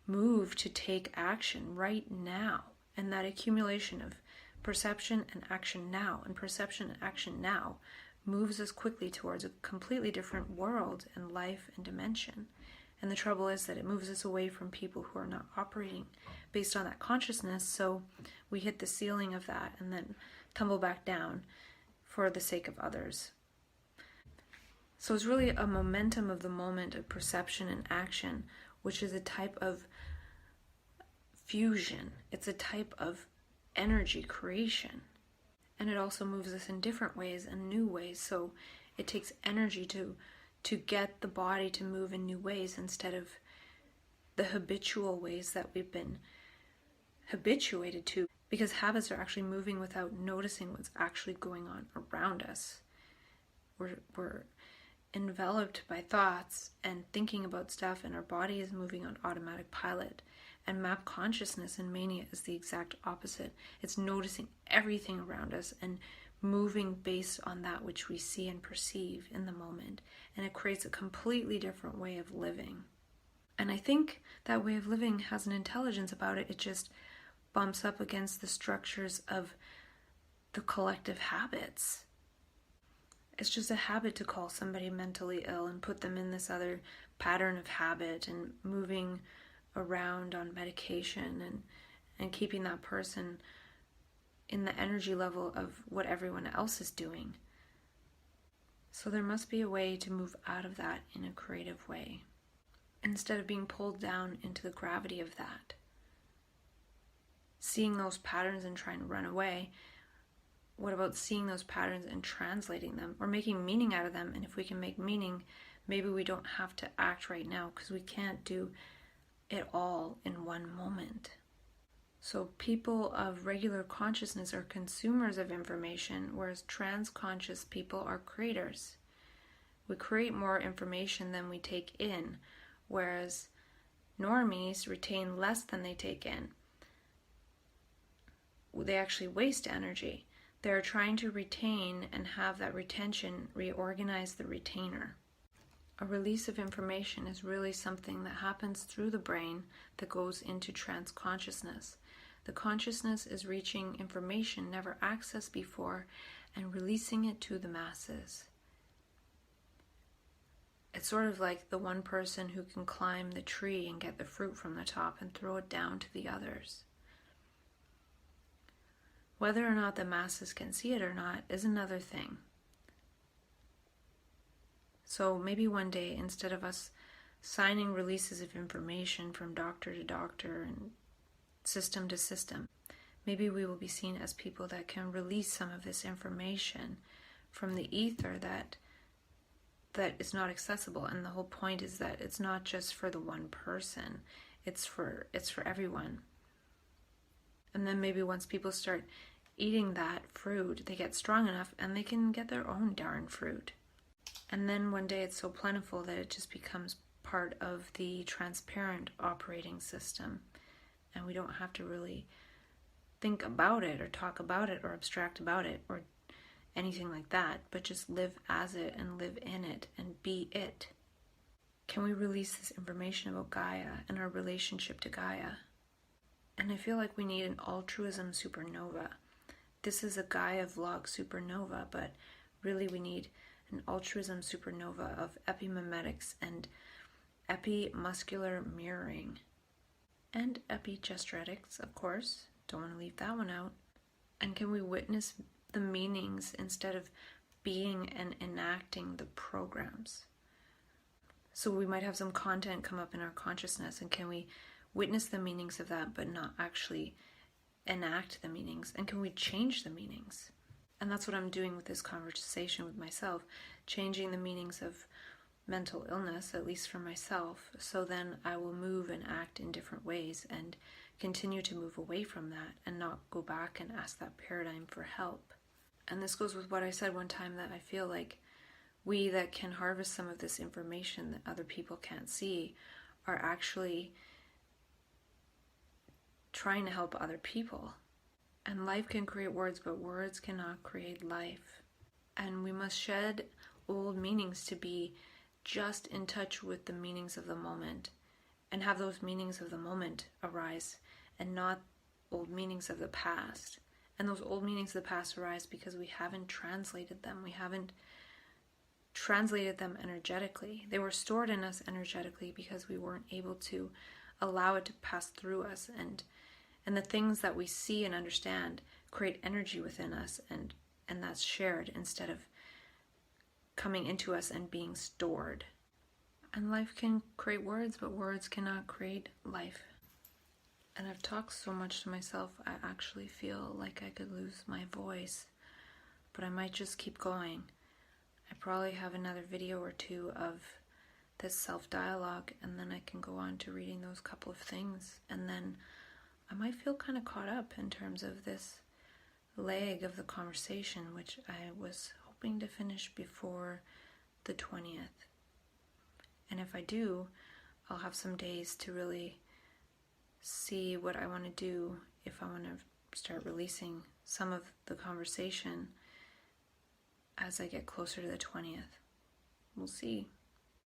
moved to take action right now. And that accumulation of perception and action now, and perception and action now, moves us quickly towards a completely different world and life and dimension. And the trouble is that it moves us away from people who are not operating based on that consciousness, so we hit the ceiling of that and then tumble back down for the sake of others. So it's really a momentum of the moment of perception and action, which is a type of fusion. It's a type of energy creation. And it also moves us in different ways and new ways. So it takes energy to get the body to move in new ways instead of the habitual ways that we've been habituated to, because habits are actually moving without noticing what's actually going on around us. We're enveloped by thoughts and thinking about stuff, and our body is moving on automatic pilot. And map consciousness in mania is the exact opposite. It's noticing everything around us and moving based on that which we see and perceive in the moment. And it creates a completely different way of living. And I think that way of living has an intelligence about it. It just bumps up against the structures of the collective habits. It's just a habit to call somebody mentally ill and put them in this other pattern of habit and moving around on medication and keeping that person in the energy level of what everyone else is doing. So there must be a way to move out of that in a creative way, instead of being pulled down into the gravity of that. Seeing those patterns and trying to run away, what about seeing those patterns and translating them, or making meaning out of them? And if we can make meaning, maybe we don't have to act right now, because we can't do it all in one moment. So people of regular consciousness are consumers of information, whereas trans-conscious people are creators. We create more information than we take in, whereas normies retain less than they take in. They actually waste energy. They're trying to retain and have that retention reorganize the retainer. A release of information is really something that happens through the brain that goes into trans-consciousness. The consciousness is reaching information never accessed before and releasing it to the masses. It's sort of like the one person who can climb the tree and get the fruit from the top and throw it down to the others. Whether or not the masses can see it or not is another thing. So maybe one day, instead of us signing releases of information from doctor to doctor and system to system, maybe we will be seen as people that can release some of this information from the ether that is not accessible. And the whole point is that it's not just for the one person, it's for everyone. And then maybe once people start eating that fruit, they get strong enough and they can get their own darn fruit. And then one day it's so plentiful that it just becomes part of the transparent operating system. And we don't have to really think about it or talk about it or abstract about it or anything like that, but just live as it and live in it and be it. Can we release this information about Gaia and our relationship to Gaia? And I feel like we need an altruism supernova. This is a Gaia vlog supernova, but really we need an altruism supernova of epimimetics and epimuscular mirroring. And epigestretics, of course. Don't want to leave that one out. And can we witness the meanings instead of being and enacting the programs? So we might have some content come up in our consciousness, and can we witness the meanings of that but not actually enact the meanings? And can we change the meanings? And that's what I'm doing with this conversation with myself, changing the meanings of mental illness, at least for myself, so then I will move and act in different ways and continue to move away from that and not go back and ask that paradigm for help. And this goes with what I said one time, that I feel like we that can harvest some of this information that other people can't see are actually trying to help other people. And life can create words, but words cannot create life. And we must shed old meanings to be just in touch with the meanings of the moment and have those meanings of the moment arise and not old meanings of the past. And those old meanings of the past arise because we haven't translated them. We haven't translated them energetically. They were stored in us energetically because we weren't able to allow it to pass through us. And the things that we see and understand create energy within us, and that's shared instead of coming into us and being stored. And life can create words, but words cannot create life. And I've talked so much to myself, I actually feel like I could lose my voice, but I might just keep going. I probably have another video or two of this self-dialogue, and then I can go on to reading those couple of things, and then I might feel kind of caught up in terms of this leg of the conversation, which I was hoping to finish before the 20th. And if I do, I'll have some days to really see what I want to do, if I want to start releasing some of the conversation as I get closer to the 20th. We'll see.